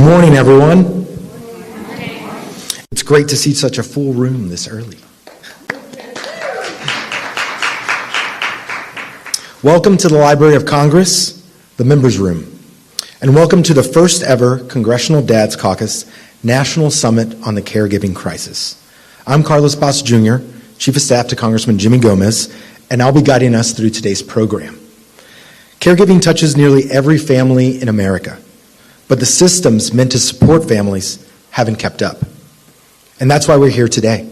morning, everyone. It's great to see such a full room this early. Welcome to the Library of Congress, the Members Room, and welcome to the first ever Congressional Dads Caucus National Summit on the Caregiving Crisis. I'm Carlos Bass Jr., Chief of Staff to Congressman Jimmy Gomez, and I'll be guiding us through today's program. Caregiving touches nearly every family in America, but the systems meant to support families haven't kept up. And that's why we're here today.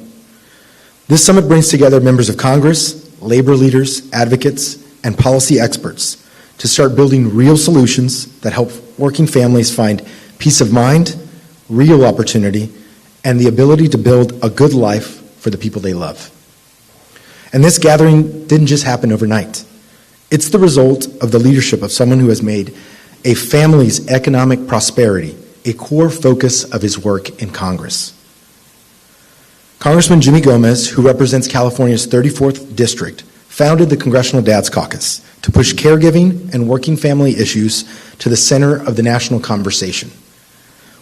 This summit brings together members of Congress, labor leaders, advocates, and policy experts to start building real solutions that help working families find peace of mind, real opportunity, and the ability to build a good life for the people they love. And this gathering didn't just happen overnight. It's the result of the leadership of someone who has made a family's economic prosperity a core focus of his work in Congress. Congressman Jimmy Gomez, who represents California's 34th District, founded the Congressional Dads Caucus to push caregiving and working family issues to the center of the national conversation.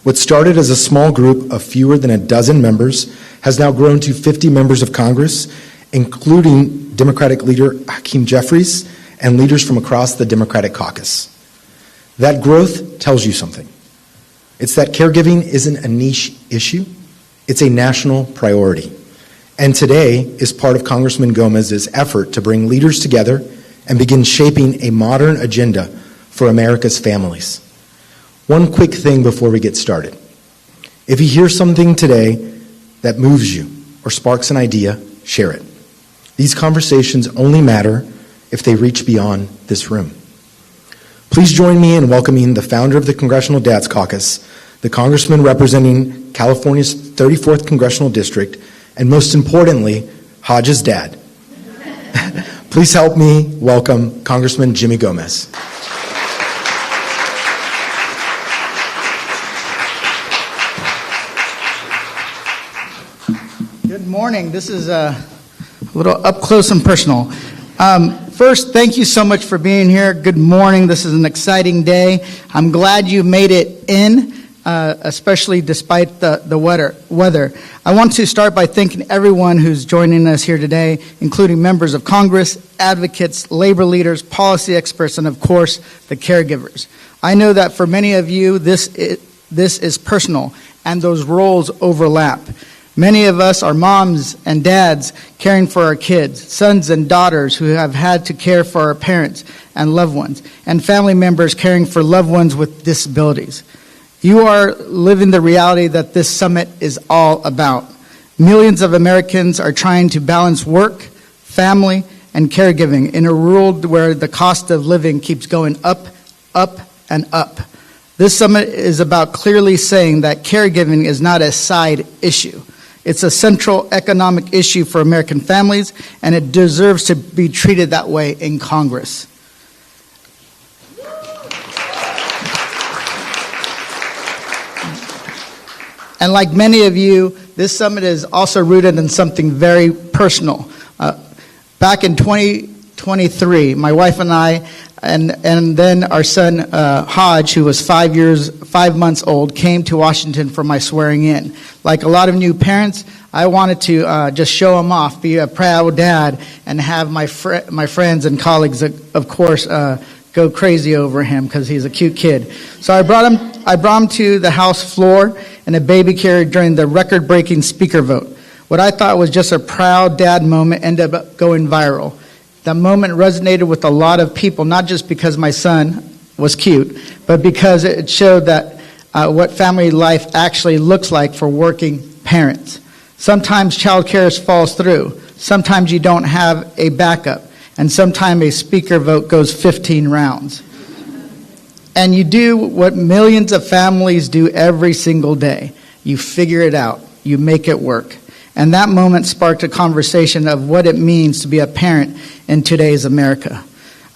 What started as a small group of fewer than a dozen members has now grown to 50 members of Congress, including Democratic leader Hakeem Jeffries and leaders from across the Democratic caucus. That growth tells you something. It's that caregiving isn't a niche issue, it's a national priority. And today is part of Congressman Gomez's effort to bring leaders together and begin shaping a modern agenda for America's families. One quick thing before we get started. If you hear something today that moves you or sparks an idea, share it. These conversations only matter if they reach beyond this room. Please join me in welcoming the founder of the Congressional Dads Caucus, the congressman representing California's 34th Congressional District, and most importantly, Hodge's dad. Please help me welcome Congressman Jimmy Gomez. Good morning. This is a little up close and personal. First, thank you so much for being here. Good morning. This is an exciting day. I'm glad you made it in, especially despite the weather. I want to start by thanking everyone who's joining us here today, including members of Congress, advocates, labor leaders, policy experts, and of course, the caregivers. I know that for many of you, this is personal, and those roles overlap. Many of us are moms and dads caring for our kids, sons and daughters who have had to care for our parents and loved ones, and family members caring for loved ones with disabilities. You are living the reality that this summit is all about. Millions of Americans are trying to balance work, family, and caregiving in a world where the cost of living keeps going up, up, and up. This summit is about clearly saying that caregiving is not a side issue. It's a central economic issue for American families, and it deserves to be treated that way in Congress. And like many of you, this summit is also rooted in something very personal. Back in 2023, my wife and I, and then our son Hodge, who was 5 months old, came to Washington for my swearing in. Like a lot of new parents, I wanted to just show him off, be a proud dad, and have my friends and colleagues, of course, go crazy over him because he's a cute kid. So I brought him to the House floor in a baby carrier during the record-breaking speaker vote. What I thought was just a proud dad moment ended up going viral. That moment resonated with a lot of people, not just because my son was cute, but because it showed that what family life actually looks like for working parents. Sometimes child care falls through. Sometimes you don't have a backup. And sometimes a speaker vote goes 15 rounds. And you do what millions of families do every single day. You figure it out. You make it work. And that moment sparked a conversation of what it means to be a parent in today's America.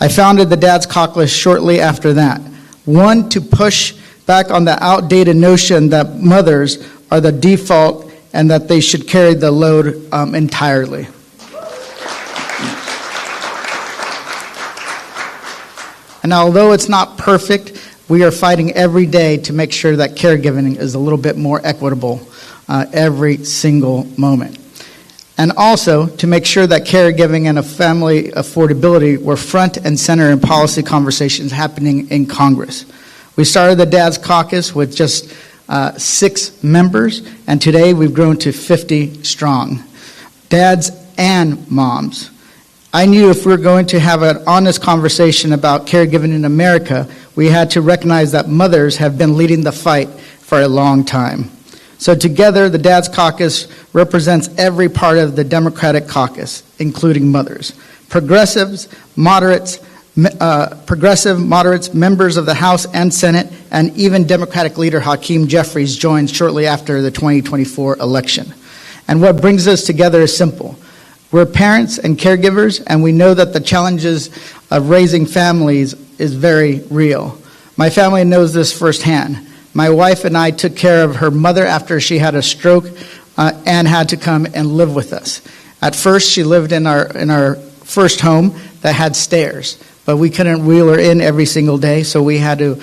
I founded the Dads Caucus shortly after that. One, to push back on the outdated notion that mothers are the default and that they should carry the load entirely. And although it's not perfect, we are fighting every day to make sure that caregiving is a little bit more equitable every single moment. And also to make sure that caregiving and family affordability were front and center in policy conversations happening in Congress. We started the Dads Caucus with just 6 members, and today we've grown to 50 strong. Dads and moms. I knew if we were going to have an honest conversation about caregiving in America, we had to recognize that mothers have been leading the fight for a long time. So together, the Dads Caucus represents every part of the Democratic caucus, including mothers. Progressives, moderates, members of the House and Senate, and even Democratic leader Hakeem Jeffries joined shortly after the 2024 election. And what brings us together is simple. We're parents and caregivers, and we know that the challenges of raising families is very real. My family knows this firsthand. My wife and I took care of her mother after she had a stroke and had to come and live with us. At first, she lived in our first home that had stairs, but we couldn't wheel her in every single day, so we had to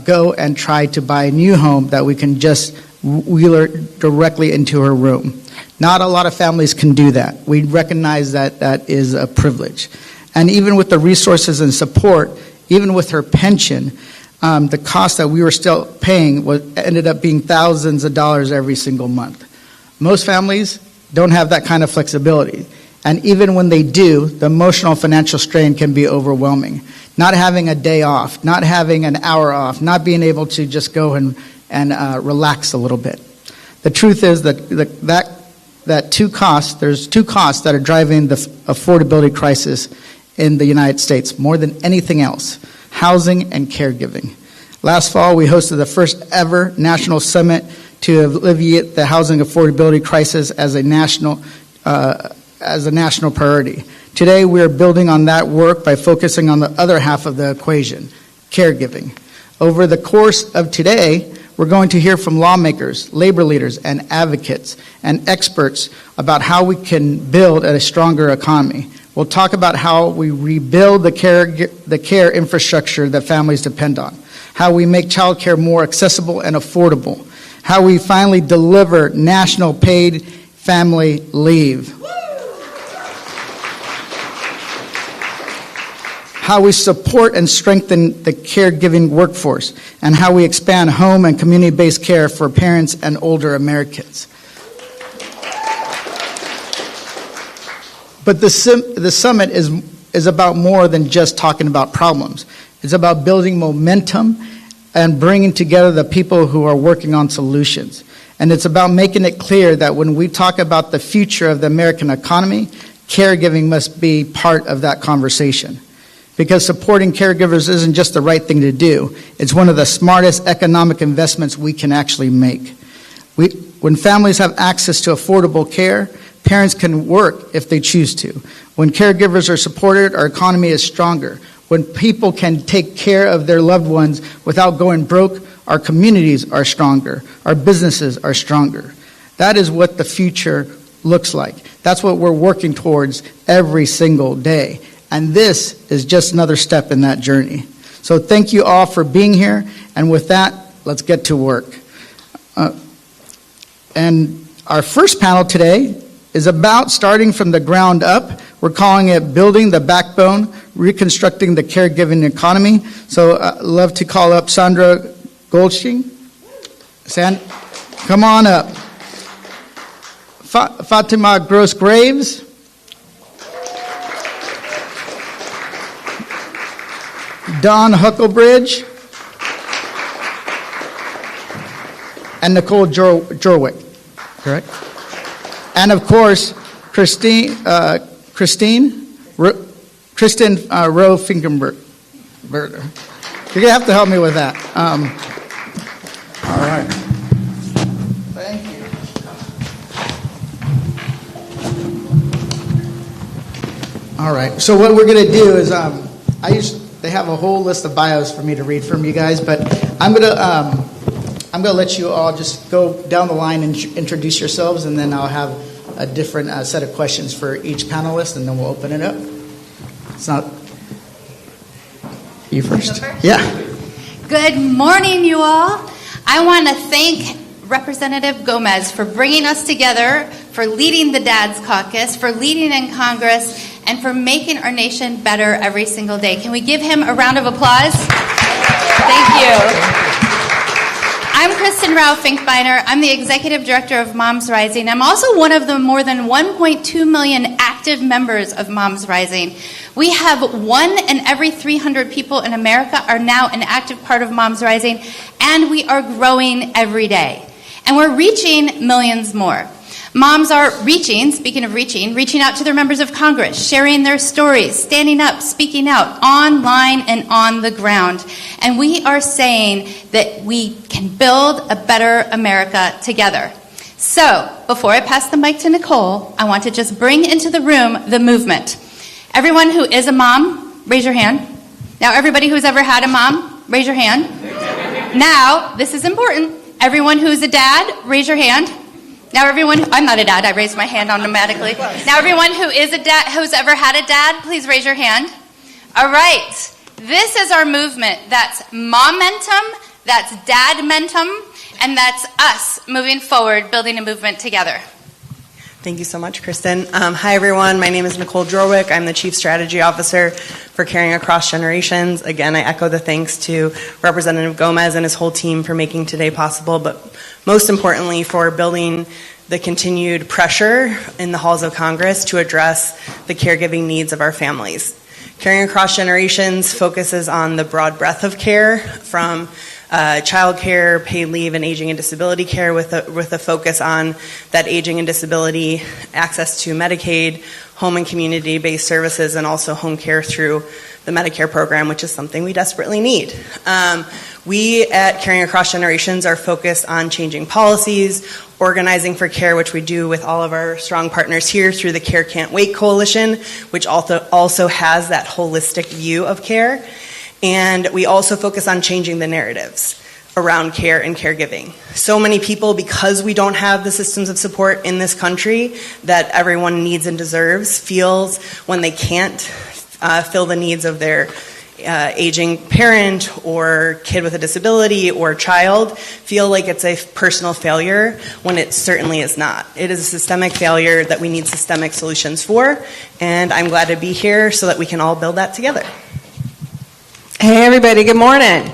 go and try to buy a new home that we can just wheel her directly into her room. Not a lot of families can do that. We recognize that that is a privilege. And even with the resources and support, even with her pension, the cost that we were still paying ended up being thousands of dollars every single month. Most families don't have that kind of flexibility. And even when they do, the emotional financial strain can be overwhelming. Not having a day off, not having an hour off, not being able to just go and relax a little bit. The truth is that there's two costs that are driving the affordability crisis in the United States more than anything else: housing and caregiving. Last fall, we hosted the first ever national summit to alleviate the housing affordability crisis as a national priority. Today, we are building on that work by focusing on the other half of the equation, caregiving. Over the course of today, we're going to hear from lawmakers, labor leaders, and advocates, and experts about how we can build a stronger economy. We'll talk about how we rebuild the care infrastructure that families depend on, how we make childcare more accessible and affordable, how we finally deliver national paid family leave, how we support and strengthen the caregiving workforce, and how we expand home and community-based care for parents and older Americans. But the summit is about more than just talking about problems. It's about building momentum and bringing together the people who are working on solutions. And it's about making it clear that when we talk about the future of the American economy, caregiving must be part of that conversation. Because supporting caregivers isn't just the right thing to do. It's one of the smartest economic investments we can actually make. When families have access to affordable care, parents can work if they choose to. When caregivers are supported, our economy is stronger. When people can take care of their loved ones without going broke, our communities are stronger. Our businesses are stronger. That is what the future looks like. That's what we're working towards every single day. And this is just another step in that journey. So thank you all for being here. And with that, let's get to work. And our first panel today is about starting from the ground up. We're calling it Building the Backbone, Reconstructing the Caregiving Economy. So I'd love to call up Sandra Goldstein. Come on up. Fatima Gross-Graves. Don Hucklebridge, and Nicole Jorwick, correct? And of course, Kristen Rowe Finkenberg. You're gonna have to help me with that. All right. Thank you. All right. So what we're gonna do is they have a whole list of bios for me to read from you guys, but I'm gonna let you all just go down the line and introduce yourselves, and then I'll have a different set of questions for each panelist, and then we'll open it up. It's not you first. Go first? Yeah. Good morning, you all. I want to thank Representative Gomez for bringing us together, for leading the Dads Caucus, for leading in Congress, and for making our nation better every single day. Can we give him a round of applause? Thank you. I'm Kristen Rao-Finkbeiner. I'm the Executive Director of Moms Rising. I'm also one of the more than 1.2 million active members of Moms Rising. We have 1 in every 300 people in America are now an active part of Moms Rising, and we are growing every day. And we're reaching millions more. Moms are reaching, speaking of reaching out to their members of Congress, sharing their stories, standing up, speaking out, online and on the ground. And we are saying that we can build a better America together. So, before I pass the mic to Nicole, I want to just bring into the room the movement. Everyone who is a mom, raise your hand. Now, everybody who's ever had a mom, raise your hand. Now, this is important. Everyone who's a dad, raise your hand. Now everyone, I'm not a dad, I raised my hand automatically. Now everyone who is a dad, who's ever had a dad, please raise your hand. All right, this is our movement. That's momentum, that's dadmentum, and that's us moving forward, building a movement together. Thank you so much, Kristen. Hi, everyone. My name is Nicole Jorwick. I'm the Chief Strategy Officer for Caring Across Generations. Again, I echo the thanks to Representative Gomez and his whole team for making today possible, but most importantly for building the continued pressure in the halls of Congress to address the caregiving needs of our families. Caring Across Generations focuses on the broad breadth of care from child care, paid leave, and aging and disability care with a focus on that aging and disability, access to Medicaid, home and community-based services, and also home care through the Medicare program, which is something we desperately need. We at Caring Across Generations are focused on changing policies, organizing for care, which we do with all of our strong partners here through the Care Can't Wait Coalition, which also has that holistic view of care. And we also focus on changing the narratives around care and caregiving. So many people, because we don't have the systems of support in this country that everyone needs and deserves, feels when they can't fill the needs of their aging parent or kid with a disability or child, feel like it's a personal failure when it certainly is not. It is a systemic failure that we need systemic solutions for, and I'm glad to be here so that we can all build that together. Hey everybody, good morning.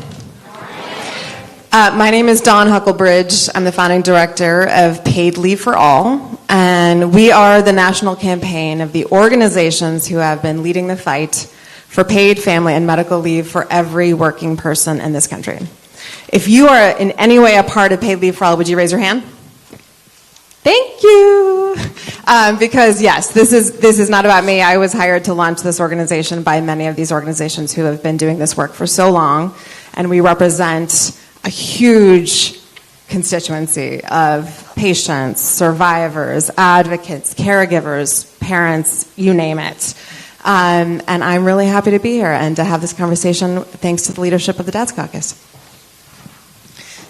My name is Dawn Hucklebridge. I'm the founding director of Paid Leave for All, and we are the national campaign of the organizations who have been leading the fight for paid family and medical leave for every working person in this country. If you are in any way a part of Paid Leave for All, would you raise your hand? Thank you. Because yes, this is not about me. I was hired to launch this organization by many of these organizations who have been doing this work for so long, and we represent a huge constituency of patients, survivors, advocates, caregivers, parents, you name it. And I'm really happy to be here and to have this conversation thanks to the leadership of the Dads Caucus.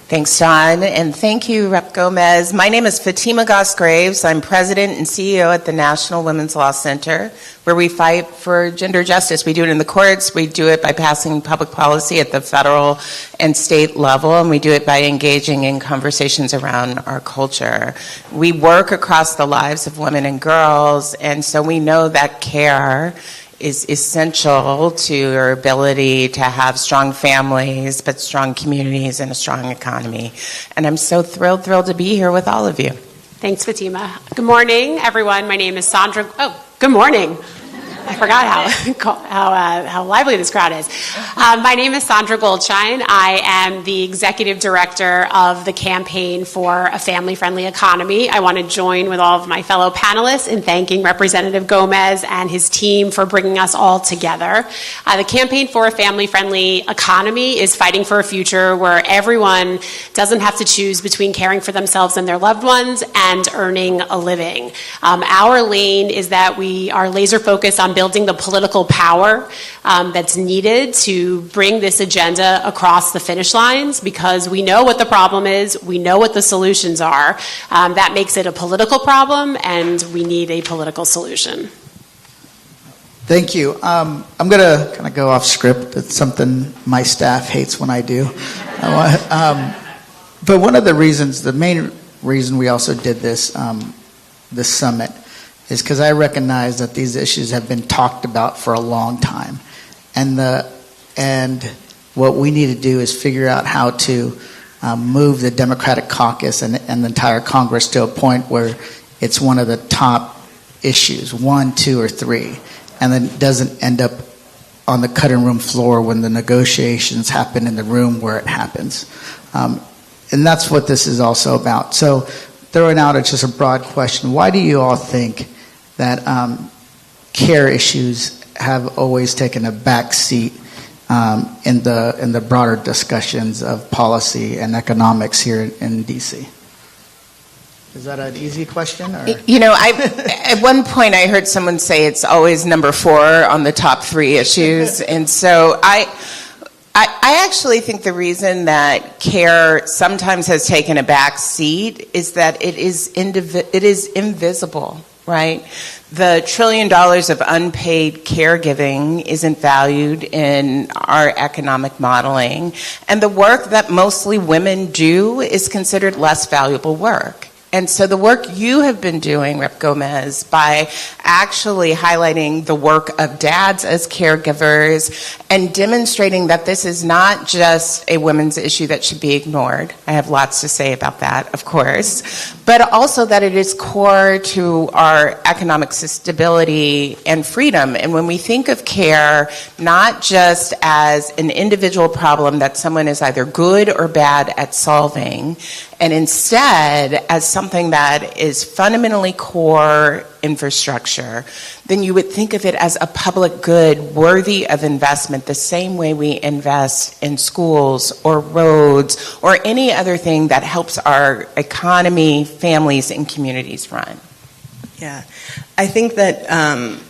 Thanks, Dawn, and thank you, Rep. Gomez. My name is Fatima Goss-Graves. I'm President and CEO at the National Women's Law Center, where we fight for gender justice. We do it in the courts, we do it by passing public policy at the federal and state level, and we do it by engaging in conversations around our culture. We work across the lives of women and girls, and so we know that care is essential to your ability to have strong families, but strong communities and a strong economy. And I'm so thrilled to be here with all of you. Thanks, Fatima. Good morning, everyone. My name is Sandra. Oh, good morning. I forgot how lively this crowd is. My name is Sandra Goldshine. I am the Executive Director of the Campaign for a Family-Friendly Economy. I want to join with all of my fellow panelists in thanking Representative Gomez and his team for bringing us all together. The Campaign for a Family-Friendly Economy is fighting for a future where everyone doesn't have to choose between caring for themselves and their loved ones and earning a living. Our lane is that we are laser focused on building the political power that's needed to bring this agenda across the finish lines, because we know what the problem is, we know what the solutions are. That makes it a political problem, and we need a political solution. Thank you. I'm going to kind of go off script. It's something my staff hates when I do. But one of the reasons, the main reason we also did this summit is because I recognize that these issues have been talked about for a long time. And what we need to do is figure out how to move the Democratic caucus and the entire Congress to a point where it's one of the top issues, 1, 2, or 3, and then doesn't end up on the cutting room floor when the negotiations happen in the room where it happens. And that's what this is also about. So throwing out just a broad question, why do you all think that care issues have always taken a back seat in the broader discussions of policy and economics here in D.C.? Is that an easy question? Or? You know, at one point I heard someone say it's always number 4 on the top 3 issues. And so I actually think the reason that care sometimes has taken a back seat is that it is invisible, right? The $1 trillion of unpaid caregiving isn't valued in our economic modeling. And the work that mostly women do is considered less valuable work. And so the work you have been doing, Rep. Gomez, by actually highlighting the work of dads as caregivers and demonstrating that this is not just a women's issue that should be ignored. I have lots to say about that, of course, but also that it is core to our economic stability and freedom. And when we think of care, not just as an individual problem that someone is either good or bad at solving, and instead as something that is fundamentally core infrastructure, then you would think of it as a public good worthy of investment, the same way we invest in schools or roads or any other thing that helps our economy, families, and communities run. Yeah, I think that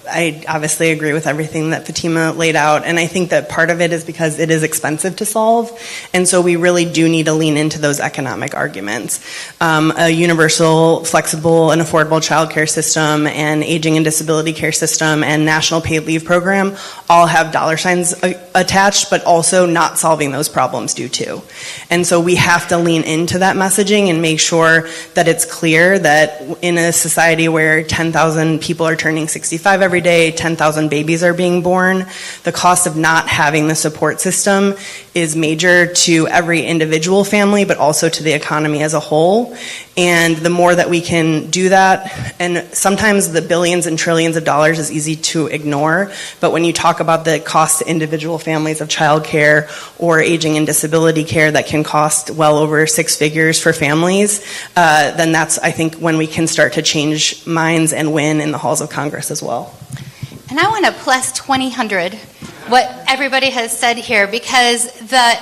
I obviously agree with everything that Fatima laid out, and I think that part of it is because it is expensive to solve, and so we really do need to lean into those economic arguments. A universal, flexible, and affordable child care system and aging and disability care system and national paid leave program all have dollar signs attached, but also not solving those problems do too. And so we have to lean into that messaging and make sure that it's clear that in a society where 10,000 people are turning 65 every day, 10,000 babies are being born, the cost of not having the support system is major to every individual family, but also to the economy as a whole. And the more that we can do that, and sometimes the billions and trillions of dollars is easy to ignore, but when you talk about the cost to individual families of child care or aging and disability care that can cost well over 6 figures for families, then that's, I think, when we can start to change minds and win in the halls of Congress as well. And I want to plus 2,000 what everybody has said here, because the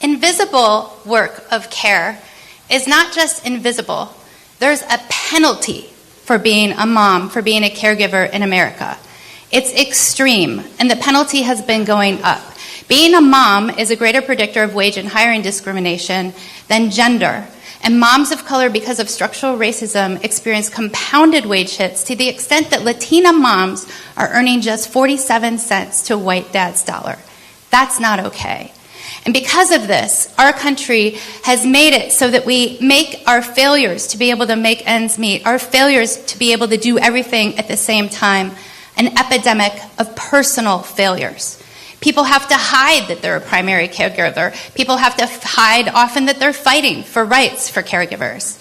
invisible work of care is not just invisible. There's a penalty for being a mom, for being a caregiver in America. It's extreme, and the penalty has been going up. Being a mom is a greater predictor of wage and hiring discrimination than gender. And moms of color, because of structural racism, experience compounded wage hits to the extent that Latina moms are earning just 47 cents to a white dad's dollar. That's not okay. And because of this, our country has made it so that we make our failures to be able to make ends meet, our failures to be able to do everything at the same time, an epidemic of personal failures. People have to hide that they're a primary caregiver. People have to hide often that they're fighting for rights for caregivers.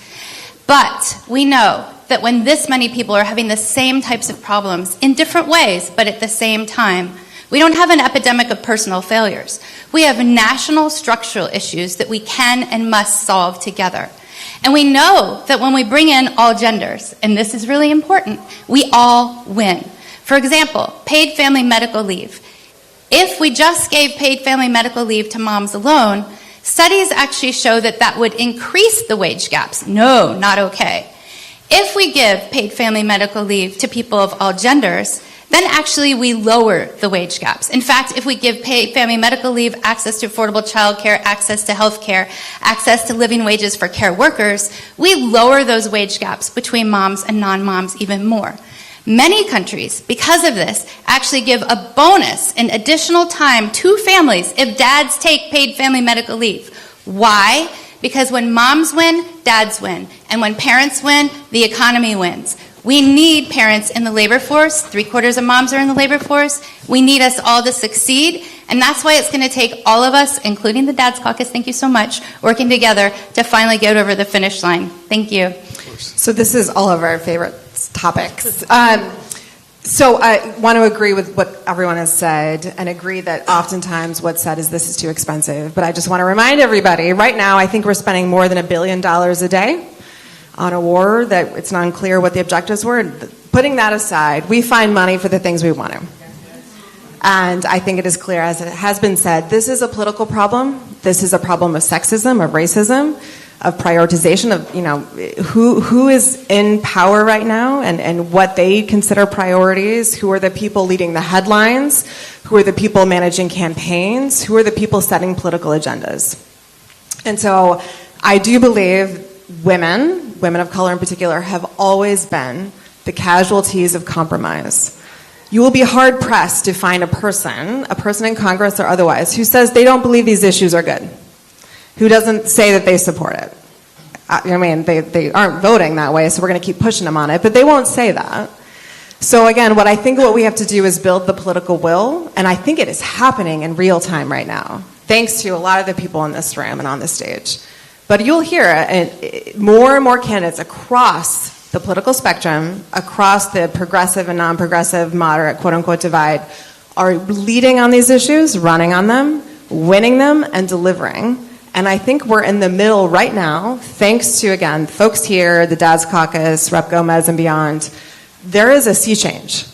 But we know that when this many people are having the same types of problems in different ways, but at the same time, we don't have an epidemic of personal failures. We have national structural issues that we can and must solve together. And we know that when we bring in all genders, and this is really important, we all win. For example, paid family medical leave. If we just gave paid family medical leave to moms alone, studies actually show that that would increase the wage gaps. No, not okay. If we give paid family medical leave to people of all genders, then actually we lower the wage gaps. In fact, if we give paid family medical leave, access to affordable child care, access to health care, access to living wages for care workers, we lower those wage gaps between moms and non-moms even more. Many countries, because of this, actually give a bonus in additional time to families if dads take paid family medical leave. Why? Because when moms win, dads win. And when parents win, the economy wins. We need parents in the labor force. 3/4 of moms are in the labor force. We need us all to succeed. And that's why it's going to take all of us, including the Dad's Caucus, thank you so much, working together to finally get over the finish line. Thank you. So this is all of our favorite topics. So I want to agree with what everyone has said and agree that oftentimes what's said is this is too expensive. But I just want to remind everybody, right now I think we're spending more than $1 billion a day on a war that it's not unclear what the objectives were. Putting that aside, we find money for the things we want to. And I think it is clear, as it has been said, this is a political problem. This is a problem of sexism, of racism, of prioritization, of who is in power right now and what they consider priorities, who are the people leading the headlines, who are the people managing campaigns, who are the people setting political agendas. And so I do believe women of color in particular, have always been the casualties of compromise. You will be hard-pressed to find a person in Congress or otherwise, who says they don't believe these issues are good, who doesn't say that they support it. I mean, they aren't voting that way, so we're going to keep pushing them on it, but they won't say that. So again, what we have to do is build the political will, and I think it is happening in real time right now, thanks to a lot of the people in this room and on this stage. But you'll hear more and more candidates across the political spectrum, across the progressive and non-progressive, moderate, quote-unquote, divide, are leading on these issues, running on them, winning them, and delivering. And I think we're in the middle right now, thanks to, again, folks here, the Dad's Caucus, Rep. Gomez, and beyond. There is a sea change.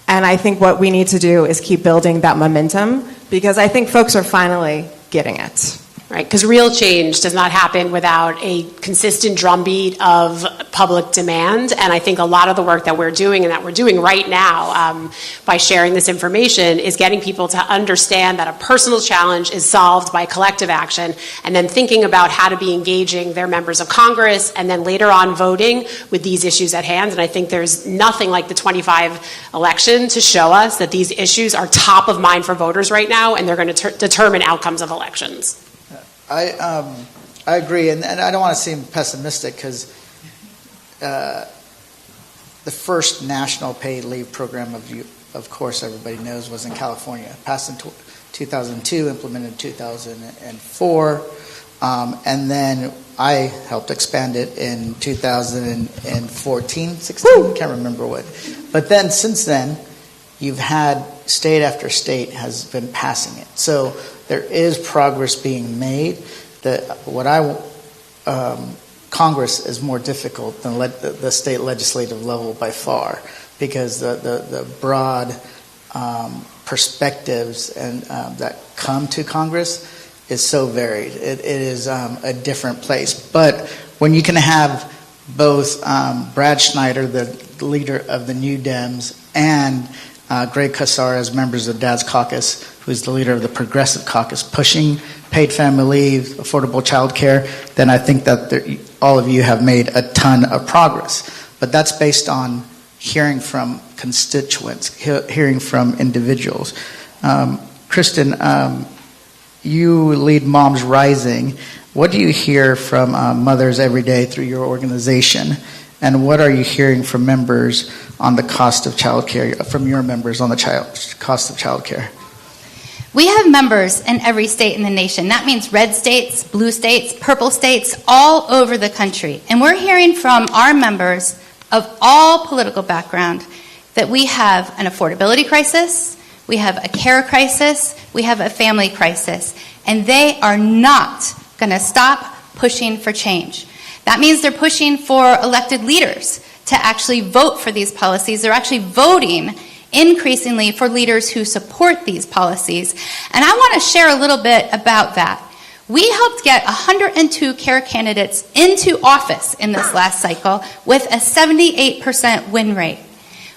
And I think what we need to do is keep building that momentum, because I think folks are finally getting it. Right, because real change does not happen without a consistent drumbeat of public demand, and I think a lot of the work that we're doing and that we're doing right now by sharing this information is getting people to understand that a personal challenge is solved by collective action, and then thinking about how to be engaging their members of Congress, and then later on voting with these issues at hand. And I think there's nothing like the 25 election to show us that these issues are top of mind for voters right now, and they're going to determine outcomes of elections. I agree, and I don't want to seem pessimistic, because the first national paid leave program, of course, everybody knows, was in California. Passed in 2002, implemented in 2004, and then I helped expand it in 2014, 16, can't remember what. But then, since then, you've had state after state has been passing it. So there is progress being made. Congress is more difficult than the state legislative level by far, because the broad perspectives and that come to Congress is so varied. It is a different place. But when you can have both Brad Schneider, the leader of the New Dems, and Greg Casar as members of Dad's Caucus, who's the leader of the Progressive Caucus, pushing paid family leave, affordable child care, then I think that all of you have made a ton of progress. But that's based on hearing from constituents, hearing from individuals. Kristen, you lead Moms Rising. What do you hear from mothers every day through your organization? And what are you hearing from members on the cost of child care, from your members on the cost of child care? We have members in every state in the nation. That means red states, blue states, purple states, all over the country. And we're hearing from our members of all political background that we have an affordability crisis, we have a care crisis, we have a family crisis. And they are not going to stop pushing for change. That means they're pushing for elected leaders to actually vote for these policies. They're actually voting increasingly for leaders who support these policies. And I want to share a little bit about that. We helped get 102 care candidates into office in this last cycle with a 78% win rate.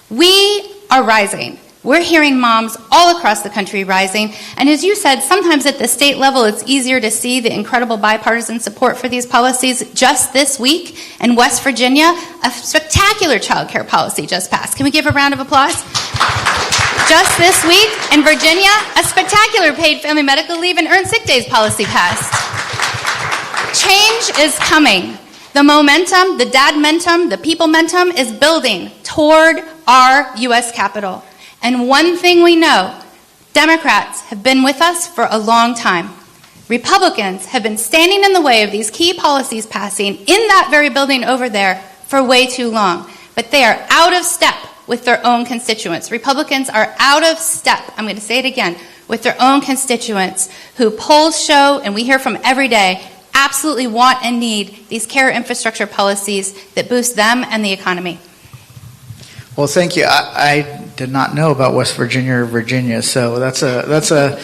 We are rising. We're hearing moms all across the country rising, and as you said, sometimes at the state level it's easier to see the incredible bipartisan support for these policies. Just this week in West Virginia, a spectacular child care policy just passed. Can we give a round of applause? Just this week in Virginia, a spectacular paid family medical leave and earned sick days policy passed. Change is coming. The momentum, the dad-mentum, the people-mentum is building toward our U.S. Capitol. And one thing we know, Democrats have been with us for a long time. Republicans have been standing in the way of these key policies passing in that very building over there for way too long. But they are out of step with their own constituents. Republicans are out of step, I'm going to say it again, with their own constituents who polls show, and we hear from every day, absolutely want and need these care infrastructure policies that boost them and the economy. Well, thank you. I did not know about West Virginia or Virginia, so that's a.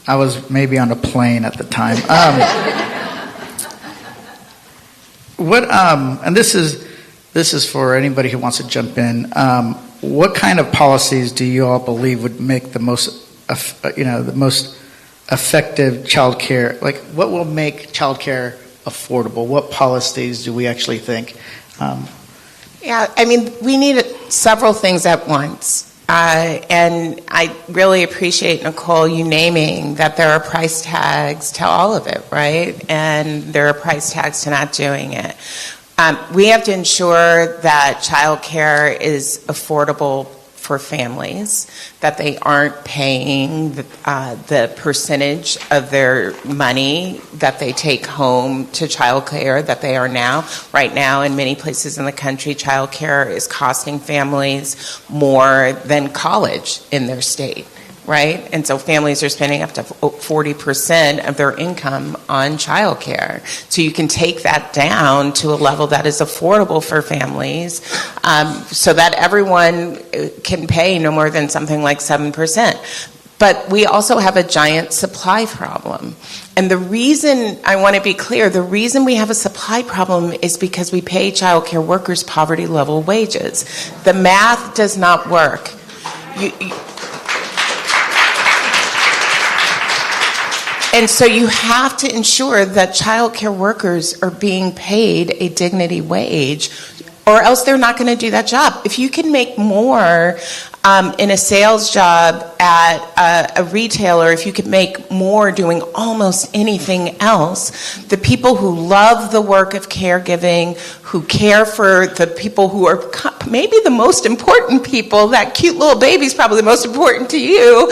I was maybe on a plane at the time. And this is for anybody who wants to jump in. What kind of policies do you all believe would make the most effective child care? Like, what will make child care affordable? What policies do we actually think? Yeah, I mean, we need several things at once. And I really appreciate, Nicole, you naming that there are price tags to all of it, right? And there are price tags to not doing it. We have to ensure that child care is affordable for families, that they aren't paying the percentage of their money that they take home to child care that they are now. Right now, in many places in the country, child care is costing families more than college in their state, right? And so families are spending up to 40% of their income on child care. So you can take that down to a level that is affordable for families, so that everyone can pay no more than something like 7%. But we also have a giant supply problem. And the reason, I want to be clear, the reason we have a supply problem is because we pay child care workers poverty level wages. The math does not work. And so you have to ensure that child care workers are being paid a dignity wage, or else they're not going to do that job. If you can make more in a sales job at a retailer, if you could make more doing almost anything else, the people who love the work of caregiving, who care for the people who are maybe the most important people, that cute little baby's probably the most important to you,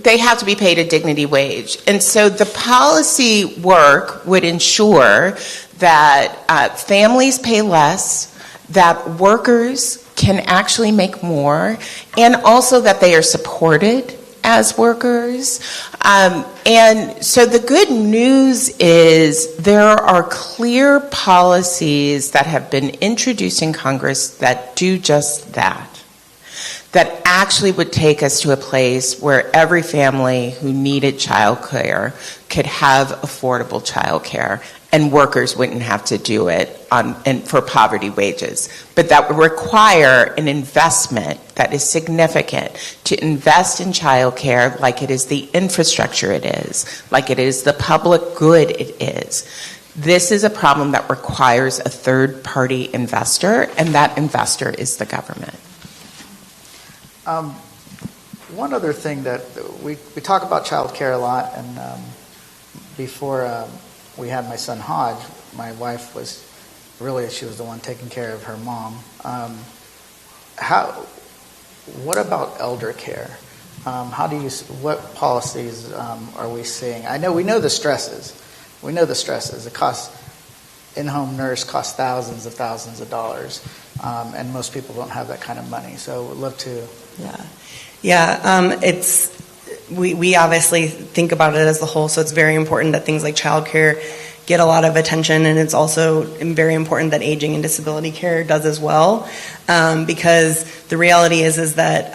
they have to be paid a dignity wage. And so the policy work would ensure that families pay less, that workers can actually make more, and also that they are supported as workers. And so the good news is there are clear policies that have been introduced in Congress that do just that actually would take us to a place where every family who needed child care could have affordable child care, and workers wouldn't have to do it for poverty wages. But that would require an investment that is significant to invest in child care like it is the infrastructure it is, like it is the public good it is. This is a problem that requires a third-party investor, and that investor is the government. One other thing that we talk about child care a lot, and before we had my son Hodge, my wife was she was the one taking care of her mom. What about elder care? What policies are we seeing? We know the stresses. The cost, in-home nurse costs thousands of dollars, and most people don't have that kind of money. So we'd love to. We obviously think about it as a whole, so it's very important that things like childcare get a lot of attention, and it's also very important that aging and disability care does as well, because the reality is that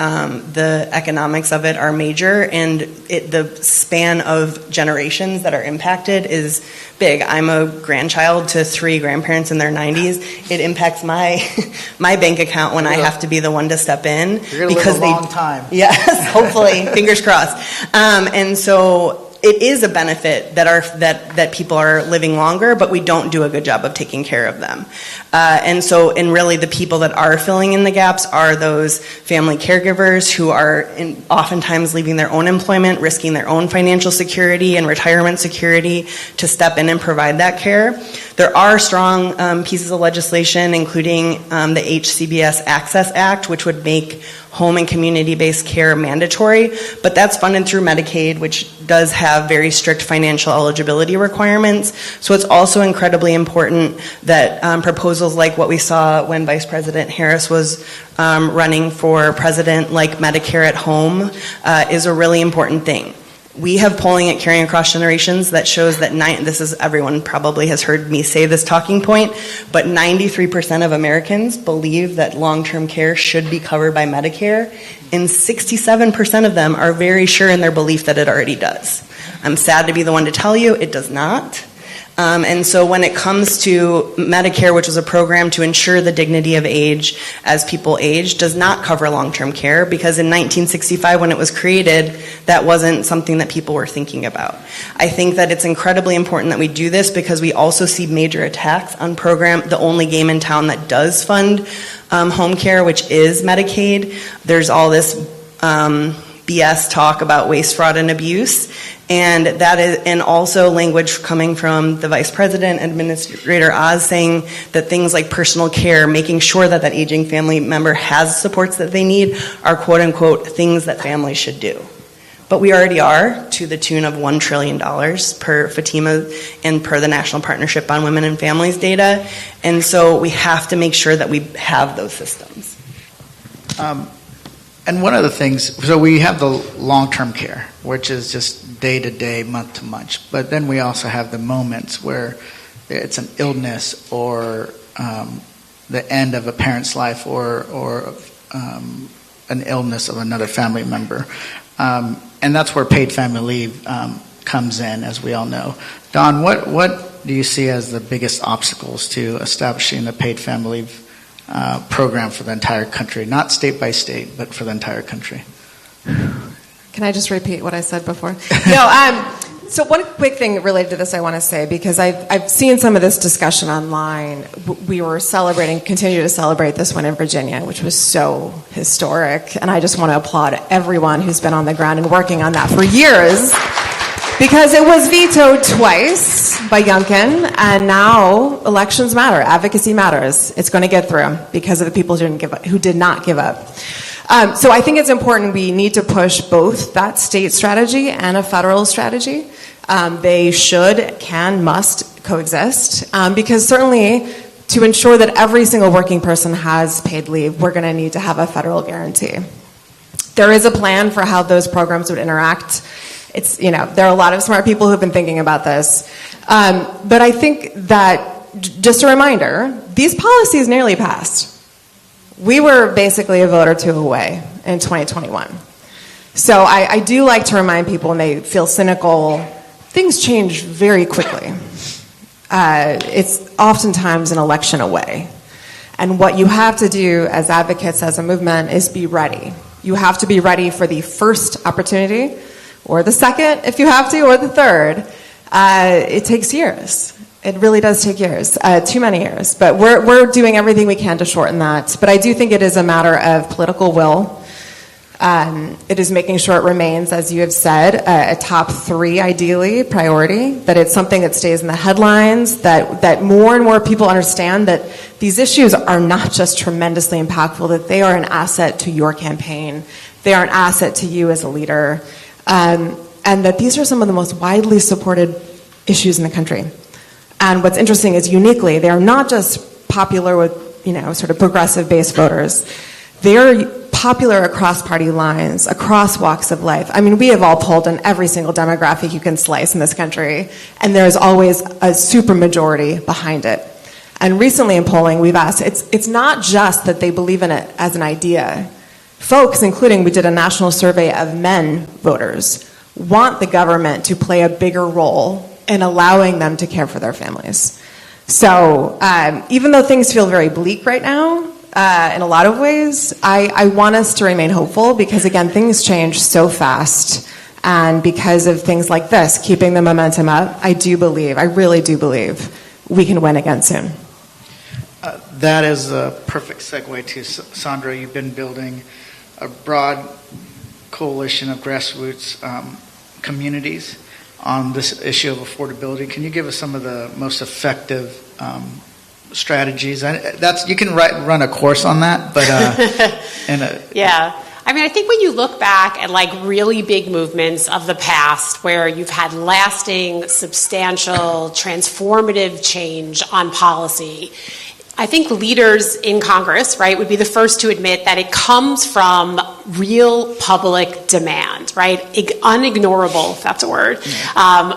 the economics of it are major, and the span of generations that are impacted is big. I'm a grandchild to 3 grandparents in their 90s. It impacts my my bank account when I have to be the one to step in. You're going to live a long time. Yes, hopefully, fingers crossed. And so it is a benefit that people are living longer, but we don't do a good job of taking care of them. And really the people that are filling in the gaps are those family caregivers who are oftentimes leaving their own employment, risking their own financial security and retirement security to step in and provide that care. There are strong pieces of legislation, including the HCBS Access Act, which would make home and community-based care mandatory, but that's funded through Medicaid, which does have very strict financial eligibility requirements. So it's also incredibly important that proposals like what we saw when Vice President Harris was running for president, like Medicare at Home, is a really important thing. We have polling at Caring Across Generations that shows that everyone probably has heard me say this talking point, but 93% of Americans believe that long-term care should be covered by Medicare, and 67% of them are very sure in their belief that it already does. I'm sad to be the one to tell you it does not. And so when it comes to Medicare, which is a program to ensure the dignity of age as people age, does not cover long-term care, because in 1965 when it was created, that wasn't something that people were thinking about. I think that it's incredibly important that we do this because we also see major attacks on the only game in town that does fund home care, which is Medicaid. There's all this BS talk about waste, fraud, and abuse, and also language coming from the Vice President, Administrator Oz, saying that things like personal care, making sure that aging family member has supports that they need, are quote unquote things that families should do. But we already are, to the tune of $1 trillion per Fatima and per the National Partnership on Women and Families data, and so we have to make sure that we have those systems. And one of the things, so we have the long-term care, which is just day-to-day, month-to-month. But then we also have the moments where it's an illness or the end of a parent's life or an illness of another family member. And that's where paid family leave comes in, as we all know. Dawn, what do you see as the biggest obstacles to establishing a paid family leave program for the entire country, not state by state, but for the entire country? Can I just repeat what I said before? No. So one quick thing related to this I want to say, because I've seen some of this discussion online. We were continue to celebrate this one in Virginia, which was so historic, and I just want to applaud everyone who's been on the ground and working on that for years. Because it was vetoed twice by Youngkin, and now elections matter, advocacy matters. It's going to get through because of the people who did not give up. So I think it's important we need to push both that state strategy and a federal strategy. They should, can, must coexist, because certainly to ensure that every single working person has paid leave, we're going to need to have a federal guarantee. There is a plan for how those programs would interact. There are a lot of smart people who've been thinking about this. But I think that, just a reminder, these policies nearly passed. We were basically a vote or two away in 2021. So I do like to remind people when they feel cynical, things change very quickly. It's oftentimes an election away. And what you have to do as advocates, as a movement, is be ready. You have to be ready for the first opportunity, or the second, if you have to, or the third. It takes years. It really does take years, too many years. But we're doing everything we can to shorten that. But I do think it is a matter of political will. It is making sure it remains, as you have said, a top 3, ideally, priority, that it's something that stays in the headlines, that more and more people understand that these issues are not just tremendously impactful, that they are an asset to your campaign. They are an asset to you as a leader. And that these are some of the most widely supported issues in the country. And what's interesting is, uniquely, they are not just popular with, sort of progressive-based voters. They are popular across party lines, across walks of life. I mean, we have all polled in every single demographic you can slice in this country, and there's always a supermajority behind it. And recently in polling, we've asked, it's not just that they believe in it as an idea. Folks, including, we did a national survey of men voters, want the government to play a bigger role in allowing them to care for their families. So even though things feel very bleak right now, in a lot of ways, I want us to remain hopeful because, again, things change so fast. And because of things like this, keeping the momentum up, I really do believe we can win again soon. That is a perfect segue to Sandra. You've been building a broad coalition of grassroots communities on this issue of affordability. Can you give us some of the most effective strategies? You can run a course on that, but yeah. I mean, I think when you look back at like really big movements of the past where you've had lasting, substantial, transformative change on policy, I think leaders in Congress, right, would be the first to admit that it comes from real public demand, right? Unignorable, if that's a word,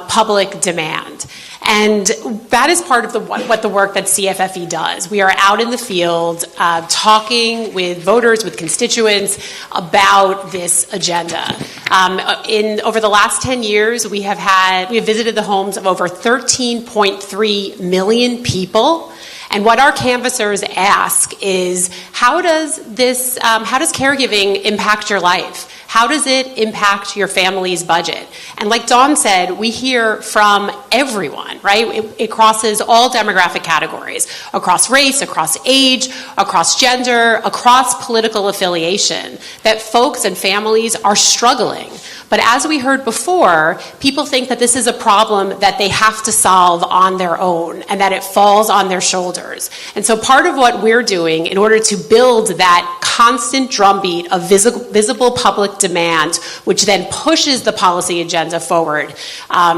public demand. And that is part of what the work that CFFE does. We are out in the field talking with voters, with constituents about this agenda. Over the last 10 years, we have visited the homes of over 13.3 million people. And what our canvassers ask is, how does caregiving impact your life? How does it impact your family's budget? And like Dawn said, we hear from everyone, right? It crosses all demographic categories, across race, across age, across gender, across political affiliation, that folks and families are struggling. But as we heard before, people think that this is a problem that they have to solve on their own and that it falls on their shoulders. And so part of what we're doing in order to build that constant drumbeat of visible public demand, which then pushes the policy agenda forward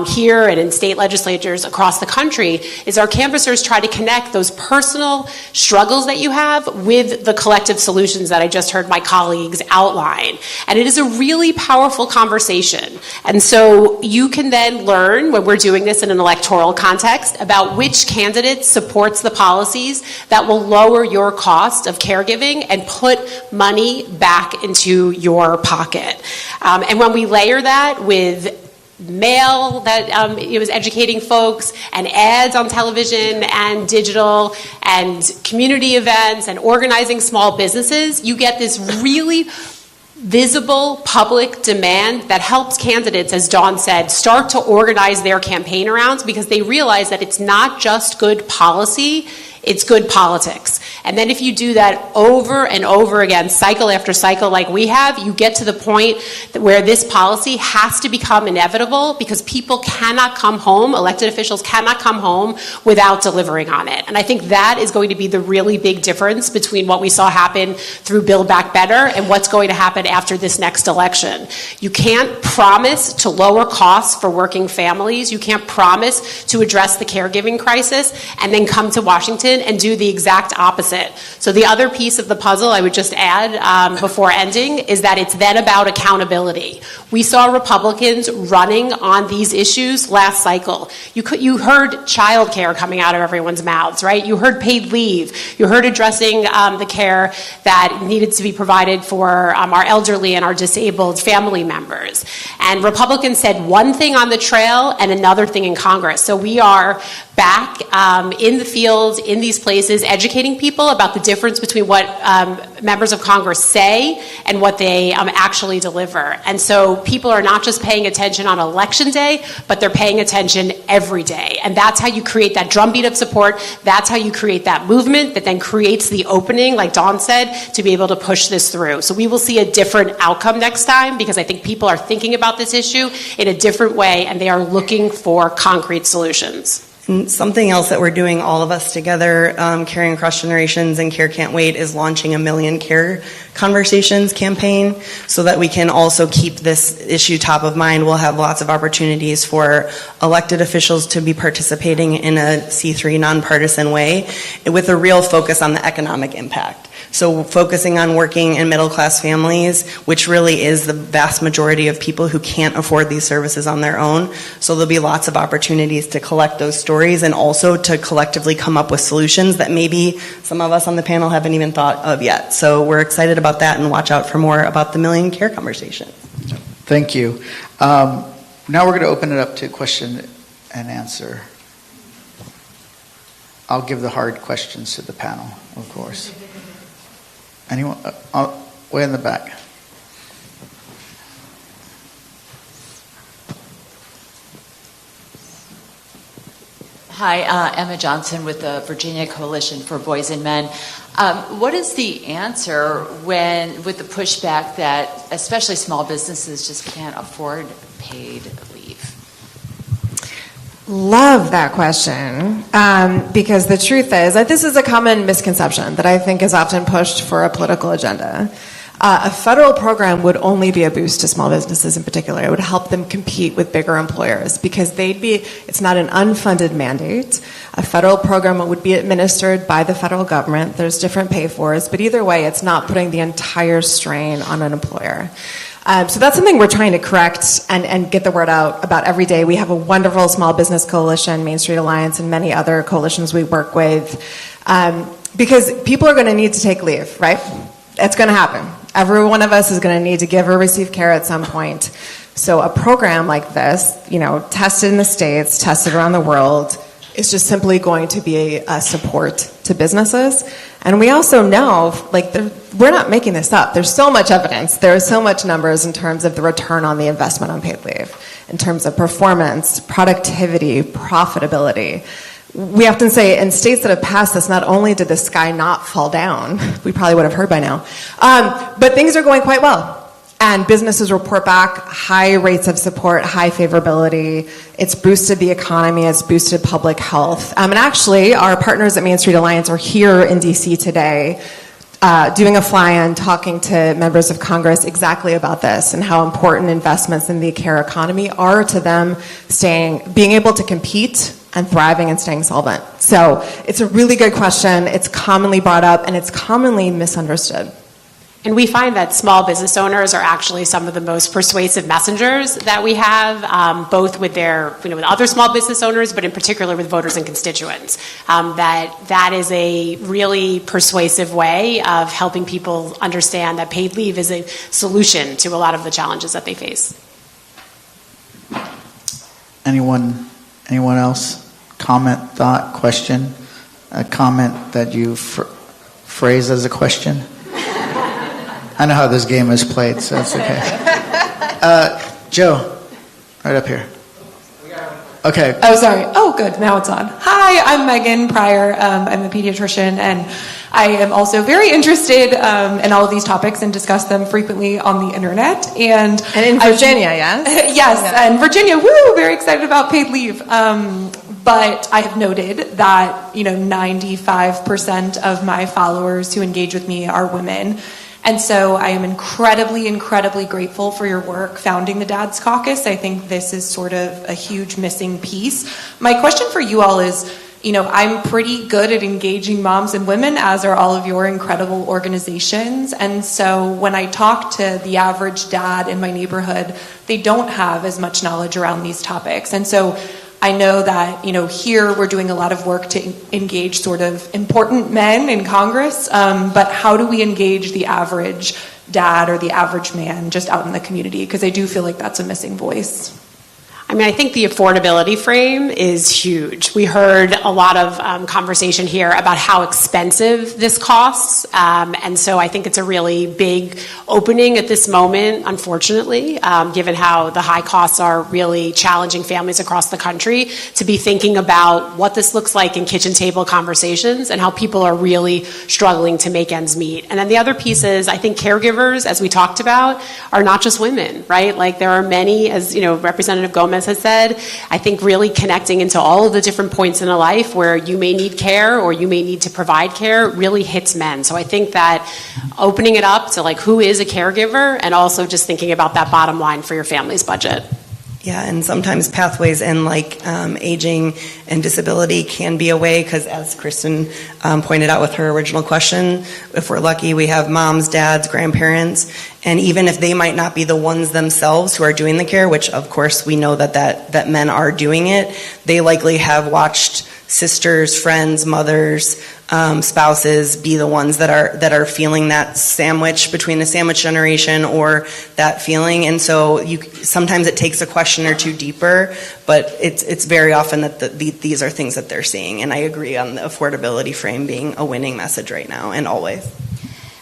here and in state legislatures across the country, is our canvassers try to connect those personal struggles that you have with the collective solutions that I just heard my colleagues outline. And it is a really powerful conversation. And so you can then learn, when we're doing this in an electoral context, about which candidate supports the policies that will lower your cost of caregiving and put money back into your pocket. And when we layer that with mail that it was educating folks, and ads on television and digital, and community events, and organizing small businesses, you get this really visible public demand that helps candidates, as Dawn said, start to organize their campaign around, because they realize that it's not just good policy, it's good politics. And then if you do that over and over again, cycle after cycle like we have, you get to the point where this policy has to become inevitable, because people cannot come home, elected officials cannot come home without delivering on it. And I think that is going to be the really big difference between what we saw happen through Build Back Better and what's going to happen after this next election. You can't promise to lower costs for working families. You can't promise to address the caregiving crisis and then come to Washington and do the exact opposite. So the other piece of the puzzle I would just add before ending is that it's then about accountability. We saw Republicans running on these issues last cycle. You heard childcare coming out of everyone's mouths, right? You heard paid leave. You heard addressing the care that needed to be provided for our elderly and our disabled family members. And Republicans said one thing on the trail and another thing in Congress. So we are back in the field, in these places, educating people about the difference between what members of Congress say and what they actually deliver. And so people are not just paying attention on election day, but they're paying attention every day. And that's how you create that drumbeat of support. That's how you create that movement that then creates the opening, like Dawn said, to be able to push this through. So we will see a different outcome next time, because I think people are thinking about this issue in a different way, and they are looking for concrete solutions. Something else that we're doing, all of us together, Caring Across Generations and Care Can't Wait, is launching a Million Care Conversations campaign so that we can also keep this issue top of mind. We'll have lots of opportunities for elected officials to be participating in a C3 nonpartisan way with a real focus on the economic impact. So focusing on working and middle class families, which really is the vast majority of people who can't afford these services on their own. So there'll be lots of opportunities to collect those stories and also to collectively come up with solutions that maybe some of us on the panel haven't even thought of yet. So we're excited about that, and watch out for more about the Million Care conversation. Thank you. Now we're going to open it up to question and answer. I'll give the hard questions to the panel, of course. Anyone? Way in the back. Hi, Emma Johnson with the Virginia Coalition for Boys and Men. What is the answer with the pushback that especially small businesses just can't afford paid leave? Love that question, because the truth is that this is a common misconception that I think is often pushed for a political agenda. A federal program would only be a boost to small businesses in particular. It would help them compete with bigger employers because it's not an unfunded mandate. A federal program would be administered by the federal government. There's different pay-fors, but either way, it's not putting the entire strain on an employer. So that's something we're trying to correct and get the word out about every day. We have a wonderful small business coalition, Main Street Alliance, and many other coalitions we work with, because people are going to need to take leave, right? It's going to happen. Every one of us is going to need to give or receive care at some point. So a program like this, tested in the States, tested around the world, is just simply going to be a support to businesses. And we also know, we're not making this up. There's so much evidence. There are so much numbers in terms of the return on the investment on paid leave, in terms of performance, productivity, profitability. We often say in states that have passed this, not only did the sky not fall down, we probably would have heard by now, but things are going quite well. And businesses report back high rates of support, high favorability. It's boosted the economy. It's boosted public health. And actually, our partners at Main Street Alliance are here in D.C. today doing a fly-in, talking to members of Congress exactly about this and how important investments in the care economy are to them being able to compete and thriving and staying solvent. So it's a really good question. It's commonly brought up, and it's commonly misunderstood. And we find that small business owners are actually some of the most persuasive messengers that we have, both with with other small business owners, but in particular with voters and constituents. That is a really persuasive way of helping people understand that paid leave is a solution to a lot of the challenges that they face. Anyone else? Comment, thought, question? A comment that you phrase as a question? I know how this game is played, so it's okay. Joe, right up here. Okay. Oh, sorry. Oh, good. Now it's on. Hi, I'm Megan Pryor. I'm a pediatrician, and I am also very interested in all of these topics and discuss them frequently on the internet. And in Virginia, yes? Yes, and Virginia, woo, very excited about paid leave. But I have noted that, 95% of my followers who engage with me are women. And so I am incredibly, incredibly grateful for your work founding the Dad's Caucus. I think this is sort of a huge missing piece. My question for you all is, I'm pretty good at engaging moms and women, as are all of your incredible organizations. And so when I talk to the average dad in my neighborhood, they don't have as much knowledge around these topics. And so I know that, here we're doing a lot of work to engage sort of important men in Congress, but how do we engage the average dad or the average man just out in the community? Because I do feel like that's a missing voice. I think the affordability frame is huge. We heard a lot of conversation here about how expensive this costs, and so I think it's a really big opening at this moment, unfortunately, given how the high costs are really challenging families across the country, to be thinking about what this looks like in kitchen table conversations and how people are really struggling to make ends meet. And then the other piece is, I think caregivers, as we talked about, are not just women, right? Like there are many, as Representative Gomez has said, I think really connecting into all of the different points in a life where you may need care or you may need to provide care really hits men. So I think that opening it up to who is a caregiver, and also just thinking about that bottom line for your family's budget. Yeah, and sometimes pathways in like aging and disability can be a way, because as Kristen pointed out with her original question, if we're lucky, we have moms, dads, grandparents, and even if they might not be the ones themselves who are doing the care, which of course we know that men are doing it, they likely have watched sisters, friends, mothers, spouses be the ones that are feeling that sandwich between the sandwich generation or that feeling. And so sometimes it takes a question or two deeper, but it's very often that these are things that they're seeing. And I agree on the affordability frame being a winning message right now and always.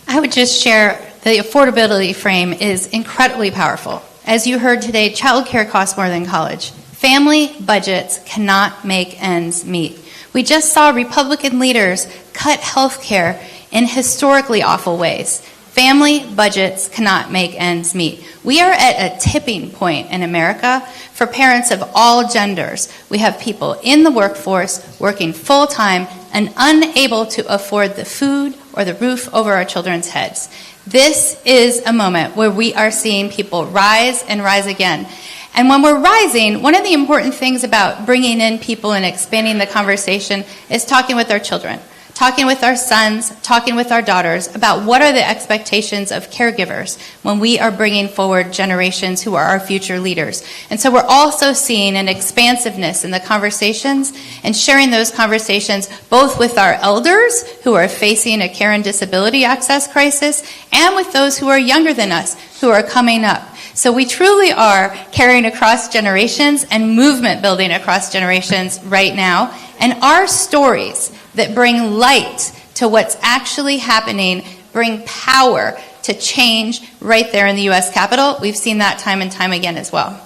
I would just share the affordability frame is incredibly powerful. As you heard today, childcare costs more than college. Family budgets cannot make ends meet. We just saw Republican leaders cut health care in historically awful ways. Family budgets cannot make ends meet. We are at a tipping point in America for parents of all genders. We have people in the workforce working full-time and unable to afford the food or the roof over our children's heads. This is a moment where we are seeing people rise and rise again. And when we're rising, one of the important things about bringing in people and expanding the conversation is talking with our children, talking with our sons, talking with our daughters about what are the expectations of caregivers when we are bringing forward generations who are our future leaders. And so we're also seeing an expansiveness in the conversations and sharing those conversations both with our elders who are facing a care and disability access crisis and with those who are younger than us who are coming up. So we truly are carrying across generations and movement building across generations right now. And our stories that bring light to what's actually happening bring power to change right there in the U.S. Capitol. We've seen that time and time again as well.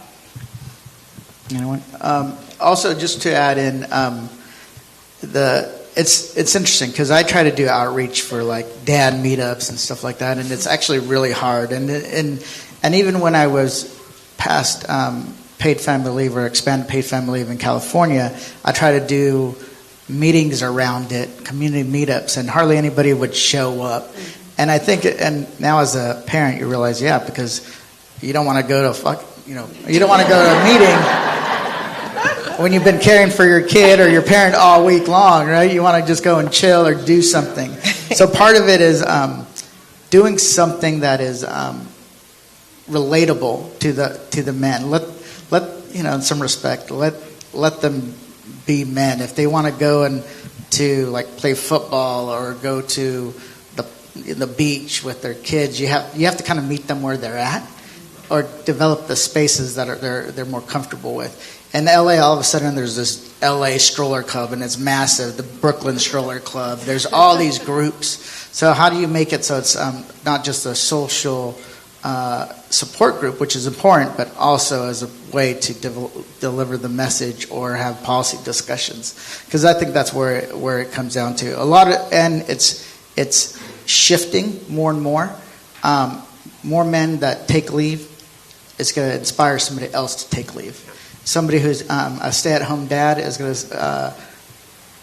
Anyone? Also, just to add in, it's interesting because I try to do outreach for like dad meetups and stuff like that, and it's actually really hard. And even when I was past paid family leave or expanded paid family leave in California, I try to do meetings around it, community meetups, and hardly anybody would show up. And I think, and now as a parent, you realize, yeah, because you don't want to go to you don't want to go to a meeting when you've been caring for your kid or your parent all week long, right? You want to just go and chill or do something. So part of it is doing something that is relatable to the men. Let in some respect, let them be men. If they want to go and to like play football or go to the beach with their kids, you have to kind of meet them where they're at, or develop the spaces that they're more comfortable with. In LA, all of a sudden, there's this LA stroller club, and it's massive. The Brooklyn stroller club. There's all these groups. So how do you make it so it's not just a social support group, which is important, but also as a way to deliver the message or have policy discussions? Because I think that's where it comes down to and it's shifting more and more. More men that take leave is going to inspire somebody else to take leave. Somebody who's a stay-at-home dad is going to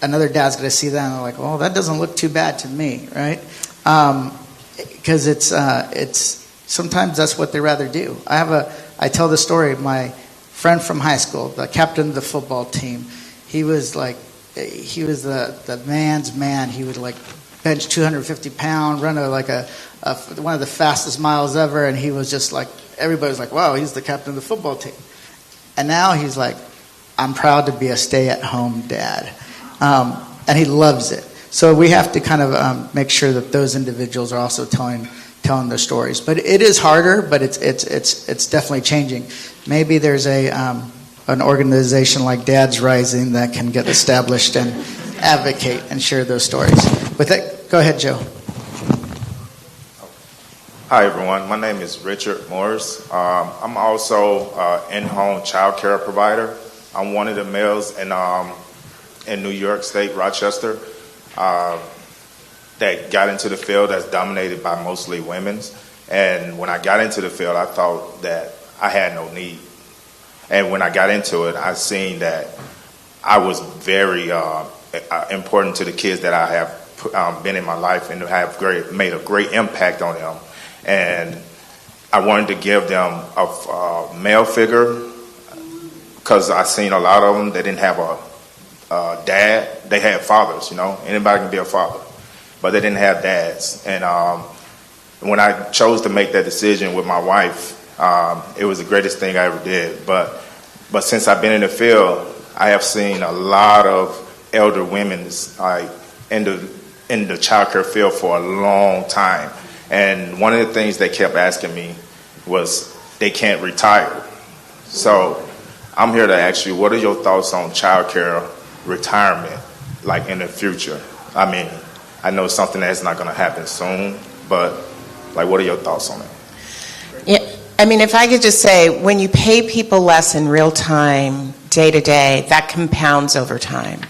another dad's going to see that and they're like, well, that doesn't look too bad to me, right? Because it's sometimes that's what they rather do. I tell the story of my friend from high school, the captain of the football team. He was the man's man. He would like bench 250 pound, run one of the fastest miles ever, and he was just like, everybody was like, wow, he's the captain of the football team. And now he's like, I'm proud to be a stay-at-home dad, and he loves it. So we have to kind of make sure that those individuals are also telling their stories. But it is harder, but it's definitely changing. Maybe there's an organization like Dads Rising that can get established and advocate and share those stories. With that, go ahead, Joe. Hi, everyone. My name is Richard Morris. I'm also an in-home child care provider. I'm one of the males in New York State, Rochester, that got into the field that's dominated by mostly women. And when I got into the field, I thought that I had no need. And when I got into it, I seen that I was very important to the kids that I have been in my life and have made a great impact on them. And I wanted to give them a male figure because I seen a lot of them. They didn't have a dad. They had fathers. Anybody can be a father, but they didn't have dads. And when I chose to make that decision with my wife, it was the greatest thing I ever did. But since I've been in the field, I have seen a lot of elder women in the child care field for a long time. And one of the things they kept asking me was they can't retire. So I'm here to ask you, what are your thoughts on child care retirement, like in the future? I mean, I know it's something that's not going to happen soon, but what are your thoughts on it? Yeah, I mean, if I could just say, when you pay people less in real time, day to day, that compounds over time.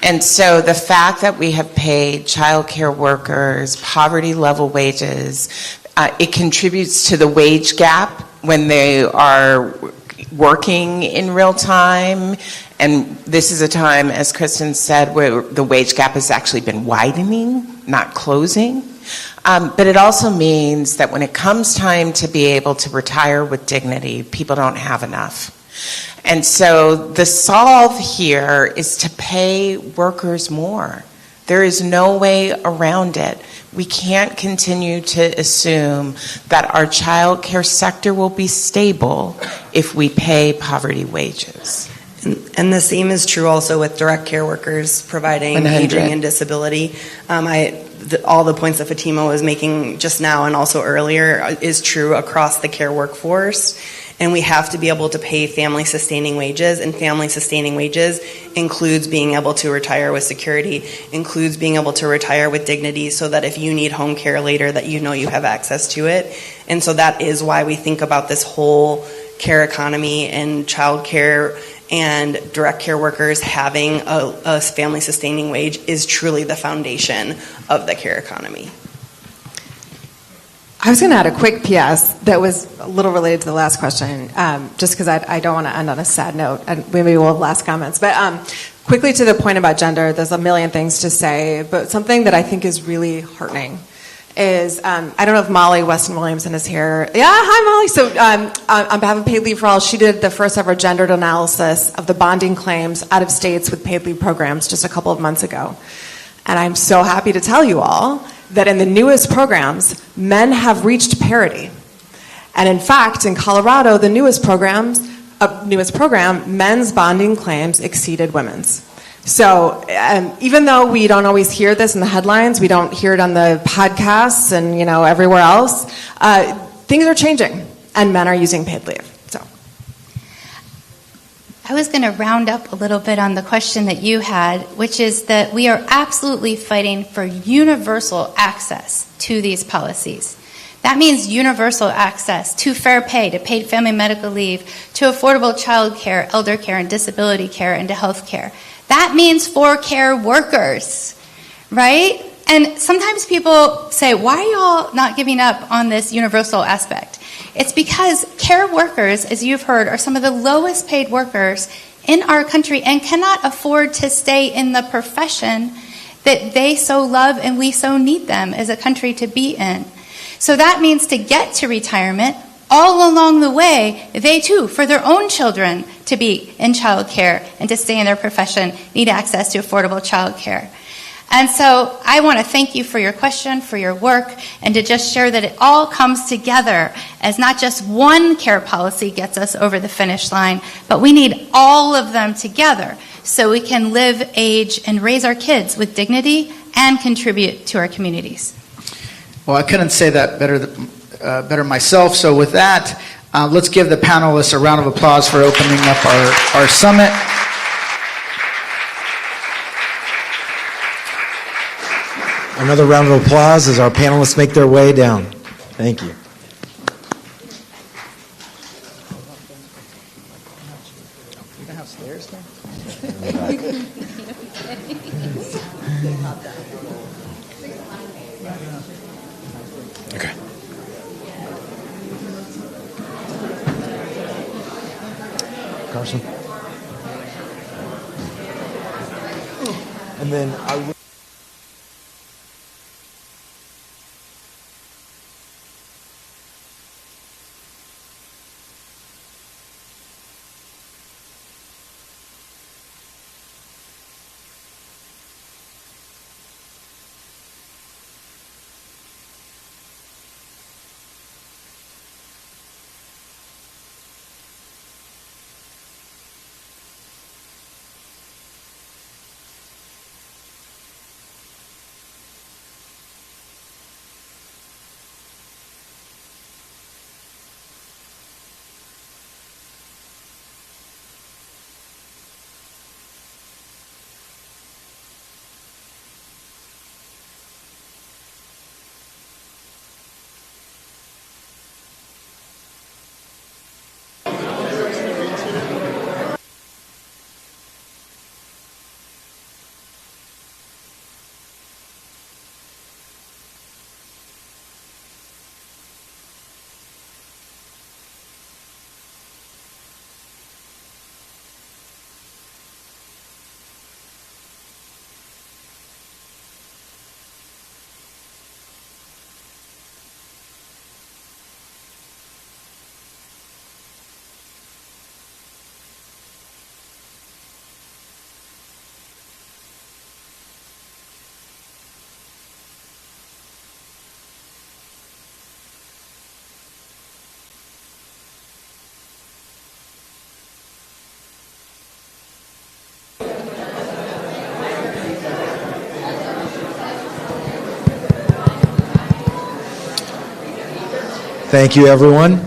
And so the fact that we have paid child care workers poverty level wages, it contributes to the wage gap when they are working in real time. And this is a time, as Kristen said, where the wage gap has actually been widening, not closing. But it also means that when it comes time to be able to retire with dignity, people don't have enough. And so the solve here is to pay workers more. There is no way around it. We can't continue to assume that our child care sector will be stable if we pay poverty wages. And the same is true also with direct care workers providing 100. aging and disability. All the points that Fatima was making just now and also earlier is true across the care workforce. And we have to be able to pay family sustaining wages, and family sustaining wages includes being able to retire with security, includes being able to retire with dignity, so that if you need home care later, that you know you have access to it. And so that is why we think about this whole care economy and child care and direct care workers having a family sustaining wage is truly the foundation of the care economy. I was going to add a quick PS that was a little related to the last question, just because I don't want to end on a sad note, and maybe we'll have last comments. But quickly to the point about gender, there's a million things to say, but something that I think is really heartening is, I don't know if Molly Weston-Williamson is here. Yeah, hi Molly. So on behalf of Paid Leave for All, she did the first ever gendered analysis of the bonding claims out of states with paid leave programs just a couple of months ago. And I'm so happy to tell you all that in the newest programs, men have reached parity. And in fact, in Colorado, the newest program, men's bonding claims exceeded women's. So even though we don't always hear this in the headlines, we don't hear it on the podcasts and everywhere else, things are changing, and men are using paid leave. So I was going to round up a little bit on the question that you had, which is that we are absolutely fighting for universal access to these policies. That means universal access to fair pay, to paid family medical leave, to affordable child care, elder care, and disability care, and to health care. That means for care workers, right? And sometimes people say, why are y'all not giving up on this universal aspect? It's because care workers, as you've heard, are some of the lowest paid workers in our country and cannot afford to stay in the profession that they so love and we so need them as a country to be in. So that means to get to retirement, all along the way, they too, for their own children to be in child care and to stay in their profession, need access to affordable child care. And so I want to thank you for your question, for your work, and to just share that it all comes together as not just one care policy gets us over the finish line, but we need all of them together so we can live, age, and raise our kids with dignity and contribute to our communities. Well, I couldn't say that better myself. So with that, let's give the panelists a round of applause for opening up our summit. Another round of applause as our panelists make their way down. Thank you. You can have stairs there? Okay. Carson. And then I will. Thank you, everyone.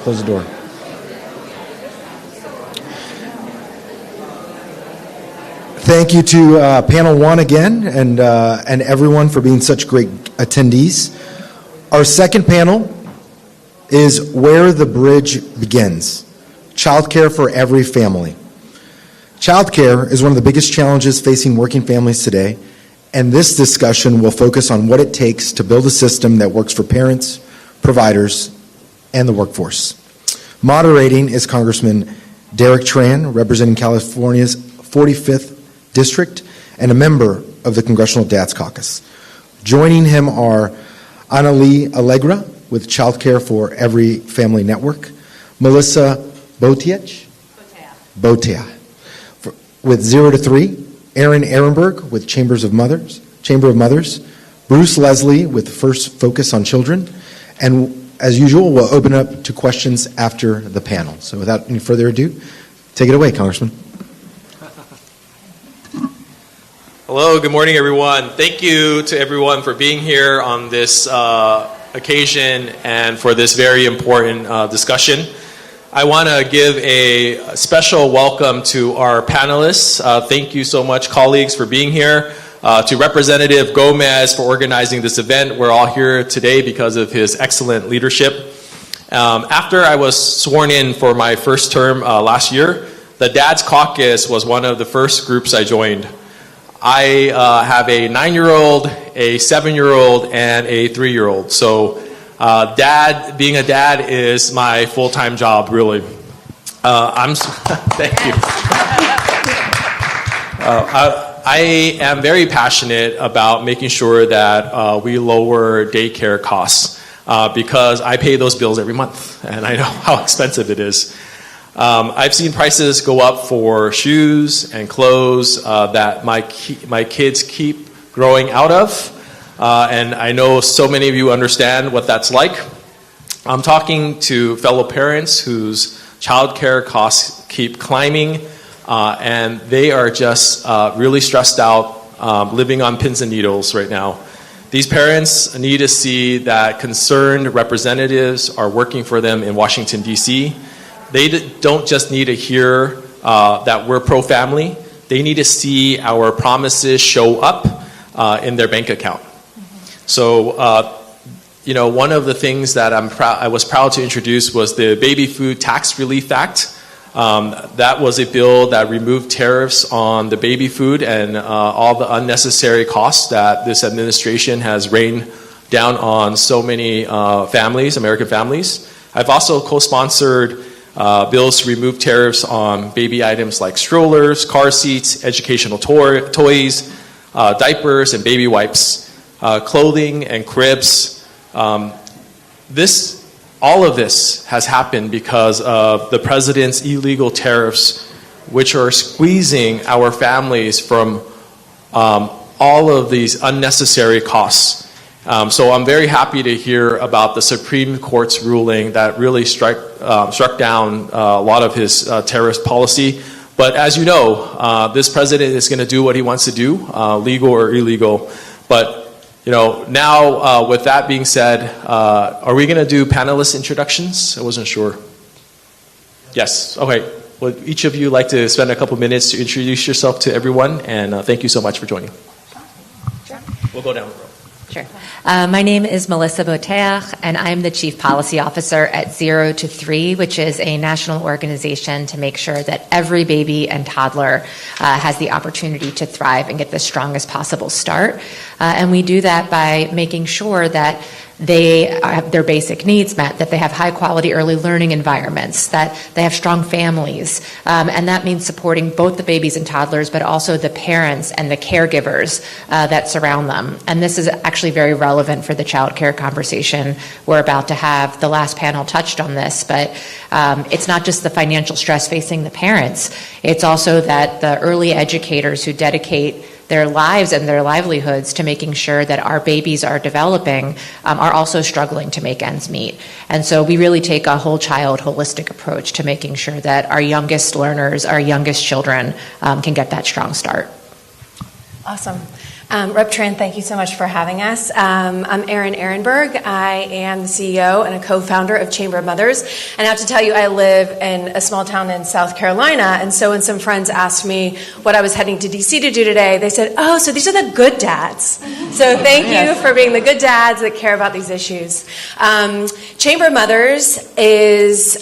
Close the door. Thank you to panel one again, and everyone for being such great attendees. Our second panel is Where the Bridge Begins, Childcare for Every Family. Childcare is one of the biggest challenges facing working families today, and this discussion will focus on what it takes to build a system that works for parents, providers, and the workforce. Moderating is Congressman Derek Tran, representing California's 45th District and a member of the Congressional Dads Caucus. Joining him are Annalie Allegra with Childcare for Every Family Network, Melissa Botea with 0 to 3, Aaron Ehrenberg with Chamber of Mothers, Bruce Leslie with First Focus on Children, and as usual, we'll open up to questions after the panel. So without any further ado, take it away, Congressman. Hello, good morning, everyone. Thank you to everyone for being here on this occasion and for this very important discussion. I want to give a special welcome to our panelists. Thank you so much, colleagues, for being here. To Representative Gomez for organizing this event. We're all here today because of his excellent leadership. After I was sworn in for my first term last year, the Dads Caucus was one of the first groups I joined. I have a 9-year-old, a 7-year-old, and a 3-year-old. So being a dad is my full-time job, really. Thank you. I am very passionate about making sure that we lower daycare costs because I pay those bills every month, and I know how expensive it is. I've seen prices go up for shoes and clothes that my kids keep growing out of, and I know so many of you understand what that's like. I'm talking to fellow parents whose childcare costs keep climbing, and they are just really stressed out, living on pins and needles right now. These parents need to see that concerned representatives are working for them in Washington, D.C. They don't just need to hear that we're pro-family. They need to see our promises show up in their bank account. So, one of the things that I was proud to introduce was the Baby Food Tax Relief Act. That was a bill that removed tariffs on the baby food and all the unnecessary costs that this administration has rained down on so many families, American families. I've also co-sponsored bills to remove tariffs on baby items like strollers, car seats, educational toys, diapers and baby wipes, clothing and cribs. All of this has happened because of the president's illegal tariffs, which are squeezing our families from all of these unnecessary costs. So I'm very happy to hear about the Supreme Court's ruling that really struck down a lot of his tariff policy. But as you know, this president is going to do what he wants to do, legal or illegal. But now with that being said, are we going to do panelist introductions? I wasn't sure. Yes. Okay. Would each of you like to spend a couple minutes to introduce yourself to everyone? And thank you so much for joining. Sure. We'll go down the road. Sure. My name is Melissa Botea, and I'm the Chief Policy Officer at 0 to 3, which is a national organization to make sure that every baby and toddler has the opportunity to thrive and get the strongest possible start. And we do that by making sure that they have their basic needs met, that they have high quality early learning environments, that they have strong families. And that means supporting both the babies and toddlers, but also the parents and the caregivers that surround them. And this is actually very relevant for the child care conversation we're about to have. The last panel touched on this, but it's not just the financial stress facing the parents. It's also that the early educators who dedicate their lives and their livelihoods to making sure that our babies are developing are also struggling to make ends meet. And so we really take a whole child holistic approach to making sure that our youngest learners, our youngest children can get that strong start. Awesome. Rep. Tran, thank you so much for having us. I'm Erin Ehrenberg. I am the CEO and a co-founder of Chamber of Mothers. And I have to tell you, I live in a small town in South Carolina. And so when some friends asked me what I was heading to D.C. to do today, they said, oh, so these are the good dads. So thank you for being the good dads that care about these issues. Chamber of Mothers is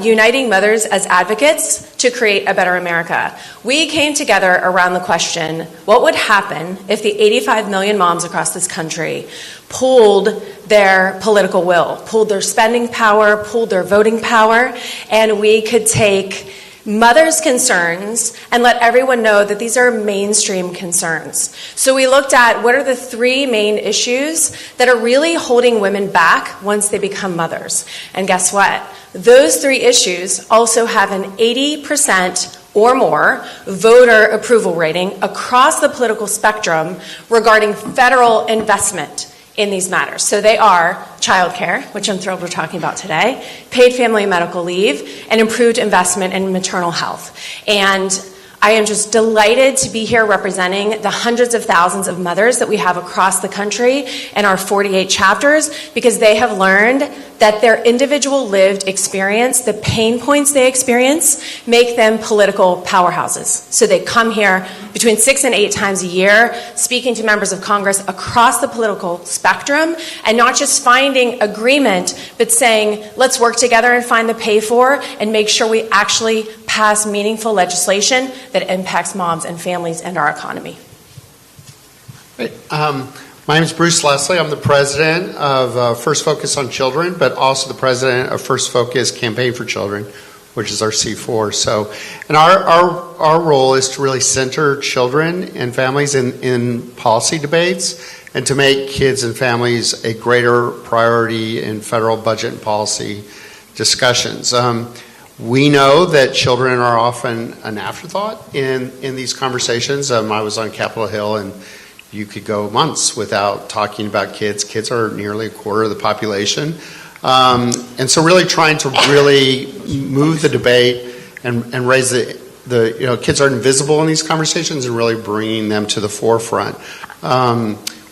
uniting mothers as advocates to create a better America. We came together around the question, what would happen if the 85 million moms across this country pooled their political will, pooled their spending power, pooled their voting power, and we could take mothers' concerns and let everyone know that these are mainstream concerns. So we looked at what are the three main issues that are really holding women back once they become mothers. And guess what? Those three issues also have an 80% or more voter approval rating across the political spectrum regarding federal investment in these matters. So they are childcare, which I'm thrilled we're talking about today, paid family and medical leave, and improved investment in maternal health. And I am just delighted to be here representing the hundreds of thousands of mothers that we have across the country in our 48 chapters, because they have learned that their individual lived experience, the pain points they experience, make them political powerhouses. So they come here between 6 and 8 times a year, speaking to members of Congress across the political spectrum, and not just finding agreement, but saying, let's work together and find the pay for and make sure we actually pass meaningful legislation that impacts moms and families and our economy. Great. My name is Bruce Leslie. I'm the president of First Focus on Children, but also the president of First Focus Campaign for Children, which is our C4. So, and our role is to really center children and families in policy debates and to make kids and families a greater priority in federal budget and policy discussions. We know that children are often an afterthought in these conversations. I was on Capitol Hill, and you could go months without talking about kids. Kids are nearly a quarter of the population. And so really trying to really move the debate and raise the kids are invisible in these conversations and really bringing them to the forefront.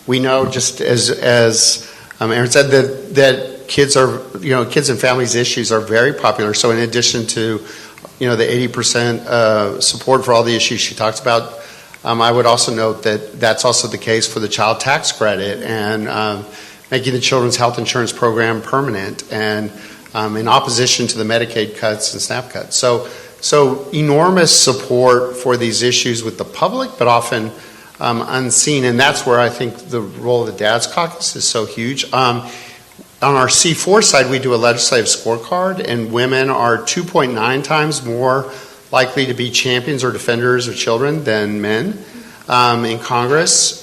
We know, just as Erin said, that kids and families issues are very popular. So in addition to, the 80% support for all the issues she talks about, I would also note that that's also the case for the child tax credit and making the Children's Health Insurance Program permanent, and in opposition to the Medicaid cuts and SNAP cuts. So enormous support for these issues with the public, but often unseen, and that's where I think the role of the Dad's Caucus is so huge. On our C4 side, we do a legislative scorecard, and women are 2.9 times more likely to be champions or defenders of children than men in Congress.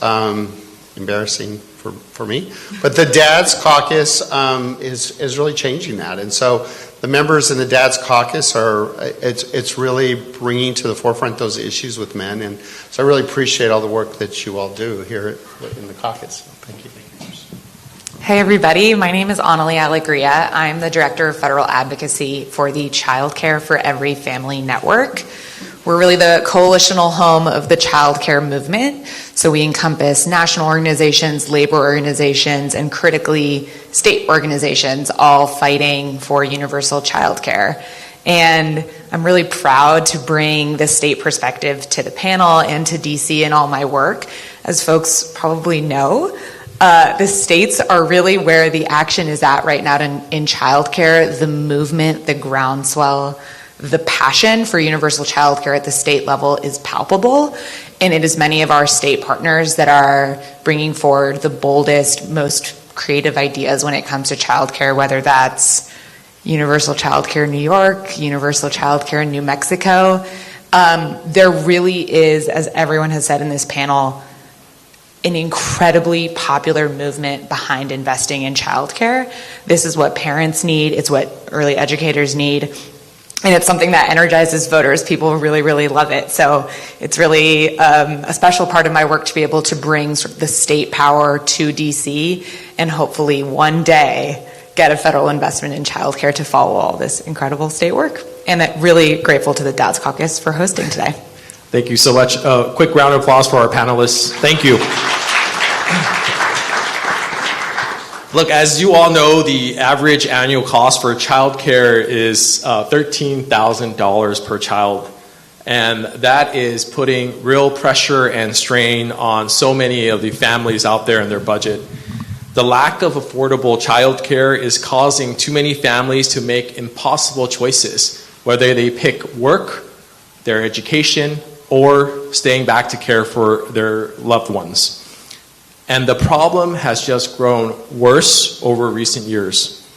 Embarrassing for me. But the Dad's Caucus is really changing that. And so the members in the Dad's Caucus it's really bringing to the forefront those issues with men. And so I really appreciate all the work that you all do here in the caucus. Thank you. Hey everybody, my name is Annalie Alegria. I'm the Director of Federal Advocacy for the Child Care for Every Family Network. We're really the coalitional home of the child care movement. So we encompass national organizations, labor organizations, and critically state organizations all fighting for universal child care. And I'm really proud to bring the state perspective to the panel and to DC in all my work. As folks probably know, the states are really where the action is at right now in childcare. The movement, the groundswell, the passion for universal childcare at the state level is palpable, and it is many of our state partners that are bringing forward the boldest, most creative ideas when it comes to childcare, whether that's universal childcare in New York, universal childcare in New Mexico. There really is, as everyone has said in this panel, an incredibly popular movement behind investing in childcare. This is what parents need. It's what early educators need. And it's something that energizes voters. People really, really love it. So it's really a special part of my work to be able to bring sort of the state power to DC and hopefully one day get a federal investment in childcare to follow all this incredible state work. And I'm really grateful to the Dad's Caucus for hosting today. Thank you so much. Quick round of applause for our panelists. Thank you. Look, as you all know, the average annual cost for childcare is $13,000 per child. And that is putting real pressure and strain on so many of the families out there in their budget. The lack of affordable childcare is causing too many families to make impossible choices, whether they pick work, their education, or staying back to care for their loved ones. And the problem has just grown worse over recent years.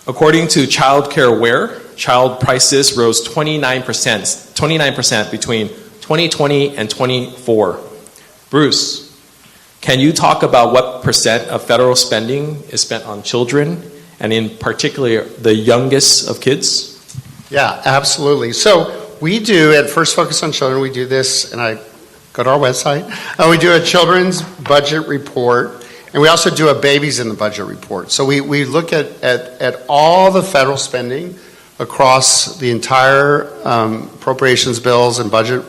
According to Child Care Aware, child prices rose 29% between 2020 and 24. Bruce, can you talk about what percent of federal spending is spent on children, and in particular the youngest of kids? Yeah, absolutely. So we do, at First Focus on Children, we do this, and I go to our website. We do a children's budget report, and we also do a babies in the budget report. So we look at all the federal spending across the entire appropriations bills and budget.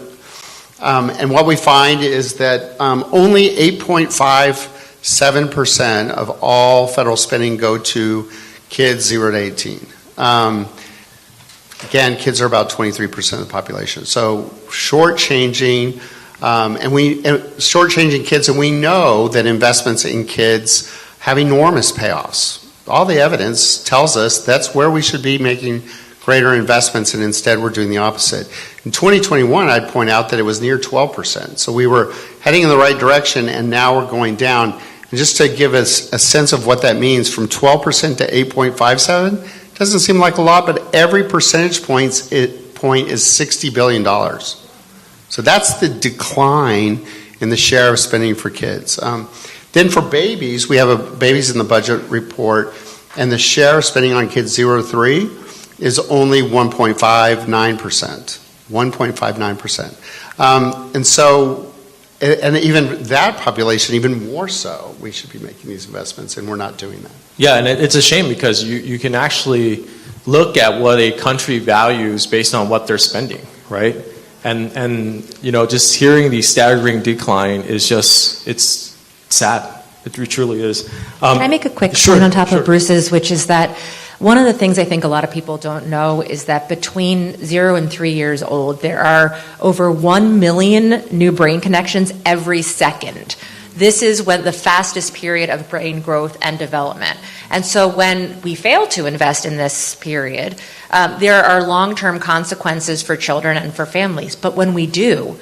And what we find is that only 8.57% of all federal spending go to kids 0 to 18. Again, kids are about 23% of the population. So shortchanging, shortchanging kids, and we know that investments in kids have enormous payoffs. All the evidence tells us that's where we should be making greater investments, and instead we're doing the opposite. In 2021, I'd point out that it was near 12%. So we were heading in the right direction, and now we're going down. And just to give us a sense of what that means, from 12% to 8.57, doesn't seem like a lot, but every percentage point is $60 billion. So that's the decline in the share of spending for kids. Then for babies, we have a babies in the budget report, and the share of spending on kids 0 to 3 is only 1.59%. 1.59%. And so, and even that population, even more so, we should be making these investments, and we're not doing that. Yeah, and it's a shame because you can actually look at what a country values based on what they're spending, right? And you know, just hearing the staggering decline is just, it's sad. It truly is. Can I make a quick point on top of Bruce's, which is that one of the things I think a lot of people don't know is that between 0 and 3 years old, there are over 1 million new brain connections every second. This is when the fastest period of brain growth and development. And so when we fail to invest in this period, there are long-term consequences for children and for families. But when we do,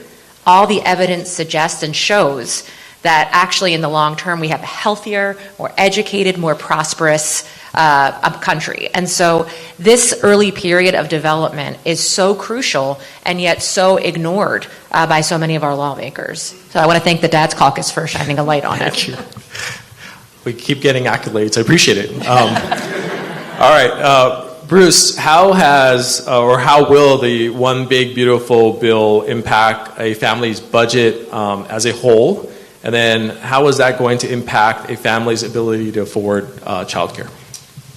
all the evidence suggests and shows that actually in the long term we have a healthier, more educated, more prosperous country. And so this early period of development is so crucial and yet so ignored by so many of our lawmakers. So I want to thank the Dad's Caucus for shining a light on it. Thank you. We keep getting accolades. I appreciate it. All right, Bruce, how has or how will the One Big Beautiful Bill impact a family's budget as a whole? And then how is that going to impact a family's ability to afford childcare?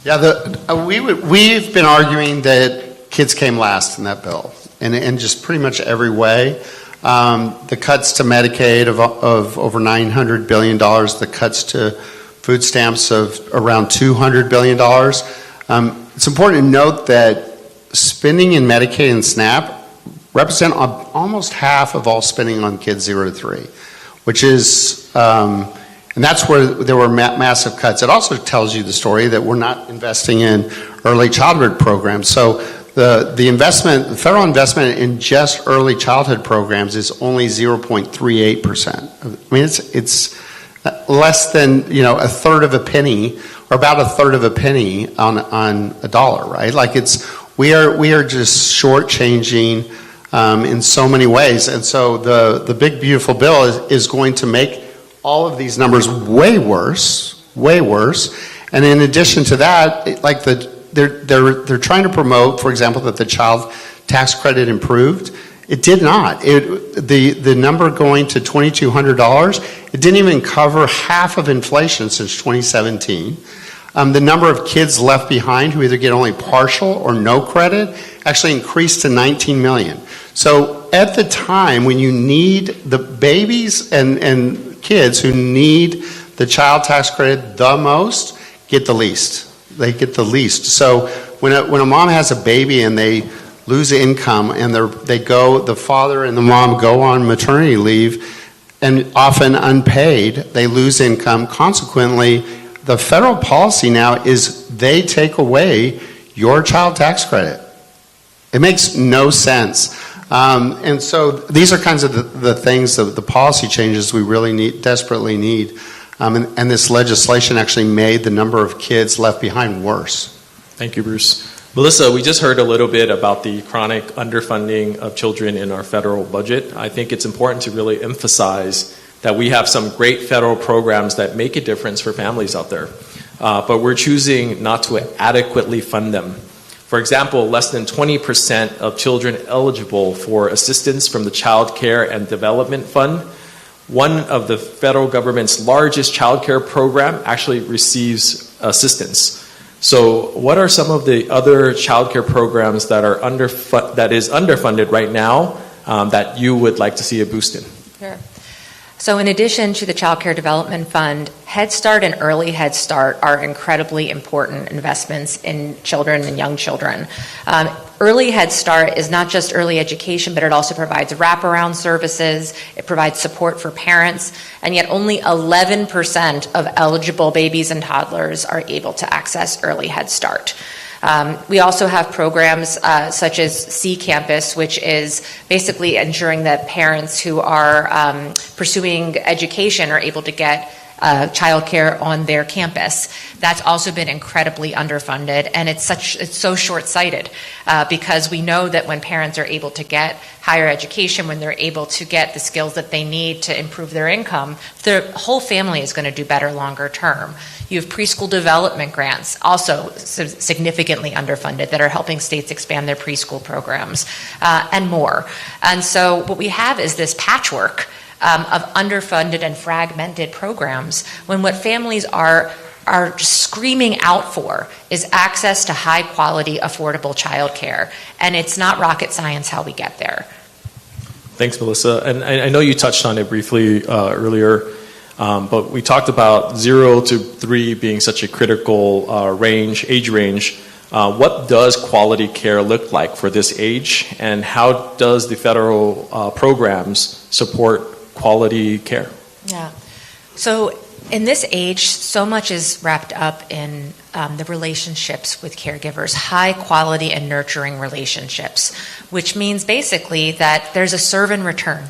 Yeah, we've been arguing that kids came last in that bill, and in just pretty much every way. The cuts to Medicaid of over $900 billion, the cuts to food stamps of around $200 billion. It's important to note that spending in Medicaid and SNAP represent almost half of all spending on kids 0 to 3. Which is, and that's where there were massive cuts. It also tells you the story that we're not investing in early childhood programs. So the investment, the federal investment in just early childhood programs is only 0.38%. I mean, it's less than, a third of a penny, or about a third of a penny on a dollar, right? Like we are just shortchanging in so many ways. And so the Big Beautiful Bill is going to make all of these numbers way worse. And in addition to that, like they're trying to promote, for example, that the child tax credit improved. It did not. The number going to $2,200, it didn't even cover half of inflation since 2017. The number of kids left behind who either get only partial or no credit actually increased to 19 million. So at the time when you need the babies and kids who need the child tax credit the most, get the least. They get the least. So when a mom has a baby and they lose income and the father and the mom go on maternity leave and often unpaid, they lose income. Consequently, the federal policy now is they take away your child tax credit. It makes no sense. And so these are kinds of the things, the policy changes we really desperately need. And this legislation actually made the number of kids left behind worse. Thank you, Bruce. Melissa, we just heard a little bit about the chronic underfunding of children in our federal budget. I think it's important to really emphasize that we have some great federal programs that make a difference for families out there, but we're choosing not to adequately fund them. For example, less than 20% of children eligible for assistance from the Child Care and Development Fund, one of the federal government's largest child care program, actually receives assistance. So what are some of the other child care programs that are underfunded right now that you would like to see a boost in? Sure. So in addition to the Child Care Development Fund, Head Start and Early Head Start are incredibly important investments in children and young children. Early Head Start is not just early education, but it also provides wraparound services, it provides support for parents, and yet only 11% of eligible babies and toddlers are able to access Early Head Start. We also have programs such as C Campus, which is basically ensuring that parents who are pursuing education are able to get childcare on their campus. That's also been incredibly underfunded, and it's so short-sighted because we know that when parents are able to get higher education, when they're able to get the skills that they need to improve their income, their whole family is going to do better longer term. You have preschool development grants, also significantly underfunded, that are helping states expand their preschool programs, and more. And so what we have is this patchwork of underfunded and fragmented programs, when what families are just screaming out for is access to high quality, affordable childcare. And it's not rocket science how we get there. Thanks, Melissa. And I know you touched on it briefly earlier, but we talked about 0 to 3 being such a critical age range. What does quality care look like for this age, and how does the federal programs support quality care? Yeah. So in this age, so much is wrapped up in the relationships with caregivers, high quality and nurturing relationships, which means basically that there's a serve and return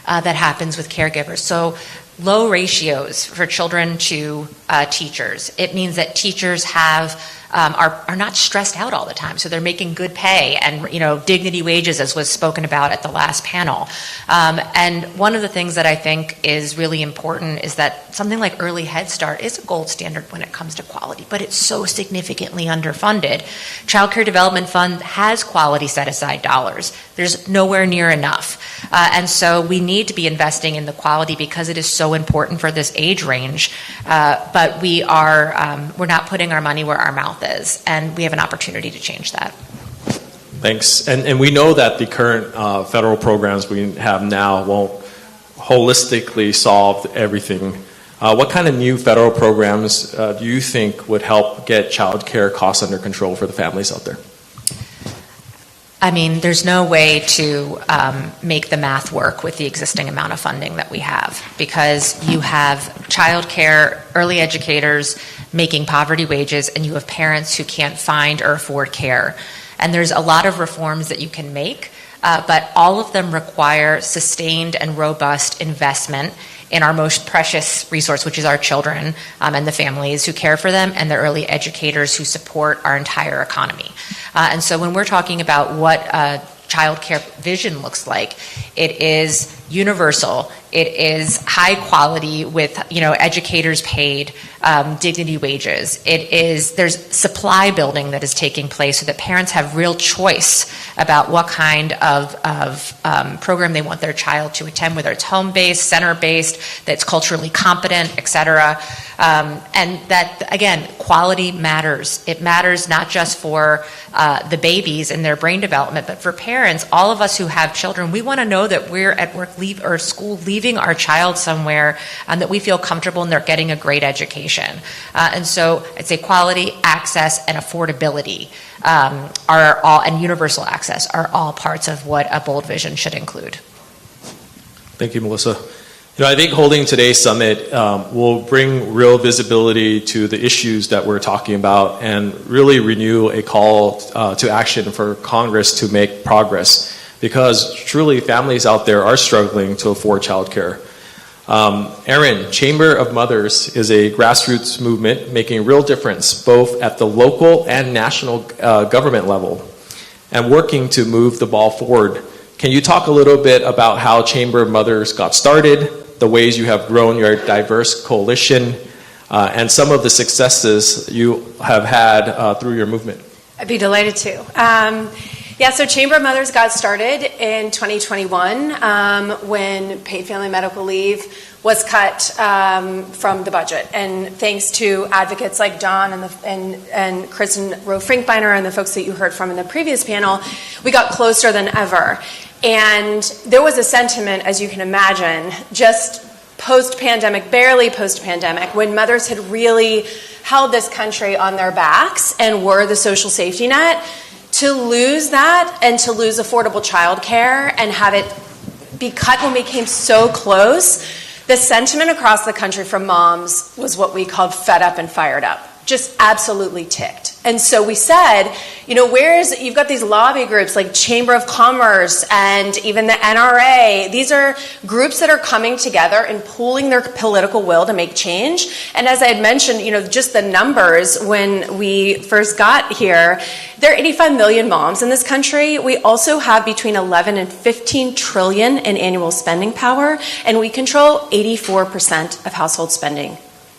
that happens with caregivers. So low ratios for children to teachers. It means that teachers are not stressed out all the time, so they're making good pay and dignity wages, as was spoken about at the last panel. And one of the things that I think is really important is that something like Early Head Start is a gold standard when it comes to quality, but it's so significantly underfunded. Child Care Development Fund has quality set-aside dollars. There's nowhere near enough. And so we need to be investing in the quality because it is so important for this age range. But we're not putting our money where our mouth is, and we have an opportunity to change that. Thanks. And we know that the current federal programs we have now won't holistically solve everything. What kind of new federal programs do you think would help get child care costs under control for the families out there? I mean, there's no way to make the math work with the existing amount of funding that we have, because you have childcare, early educators making poverty wages, and you have parents who can't find or afford care. And there's a lot of reforms that you can make, but all of them require sustained and robust investment in our most precious resource, which is our children and the families who care for them, and the early educators who support our entire economy. And so when we're talking about what child care vision looks like, it is universal. It is high quality with, educators paid, dignity wages. There's supply building that is taking place so that parents have real choice about what kind of program they want their child to attend, whether it's home-based, center-based, that's culturally competent, et cetera. And that, again, quality matters. It matters not just for the babies and their brain development, but for parents. All of us who have children, we want to know that we're at work or school leaving our child somewhere that we feel comfortable and they're getting a great education. And so I'd say quality, access, and affordability are all, and universal access are all parts of what a bold vision should include. Thank you, Melissa. I think holding today's summit will bring real visibility to the issues that we're talking about and really renew a call to action for Congress to make progress, because truly families out there are struggling to afford childcare. Erin, Chamber of Mothers is a grassroots movement making a real difference both at the local and national government level and working to move the ball forward. Can you talk a little bit about how Chamber of Mothers got started, the ways you have grown your diverse coalition, and some of the successes you have had through your movement? I'd be delighted to. So Chamber of Mothers got started in 2021 when paid family medical leave was cut from the budget. And thanks to advocates like Don and Kristen Rowe-Frinkbeiner and the folks that you heard from in the previous panel, we got closer than ever. And there was a sentiment, as you can imagine, just post-pandemic, barely post-pandemic, when mothers had really held this country on their backs and were the social safety net, to lose that and to lose affordable childcare and have it be cut when we came so close, the sentiment across the country from moms was what we called fed up and fired up. Just absolutely ticked. And so we said, you've got these lobby groups like Chamber of Commerce and even the NRA. These are groups that are coming together and pooling their political will to make change. And as I had mentioned, just the numbers when we first got here, there are 85 million moms in this country. We also have between 11 and 15 trillion in annual spending power, and we control 84% of household spending.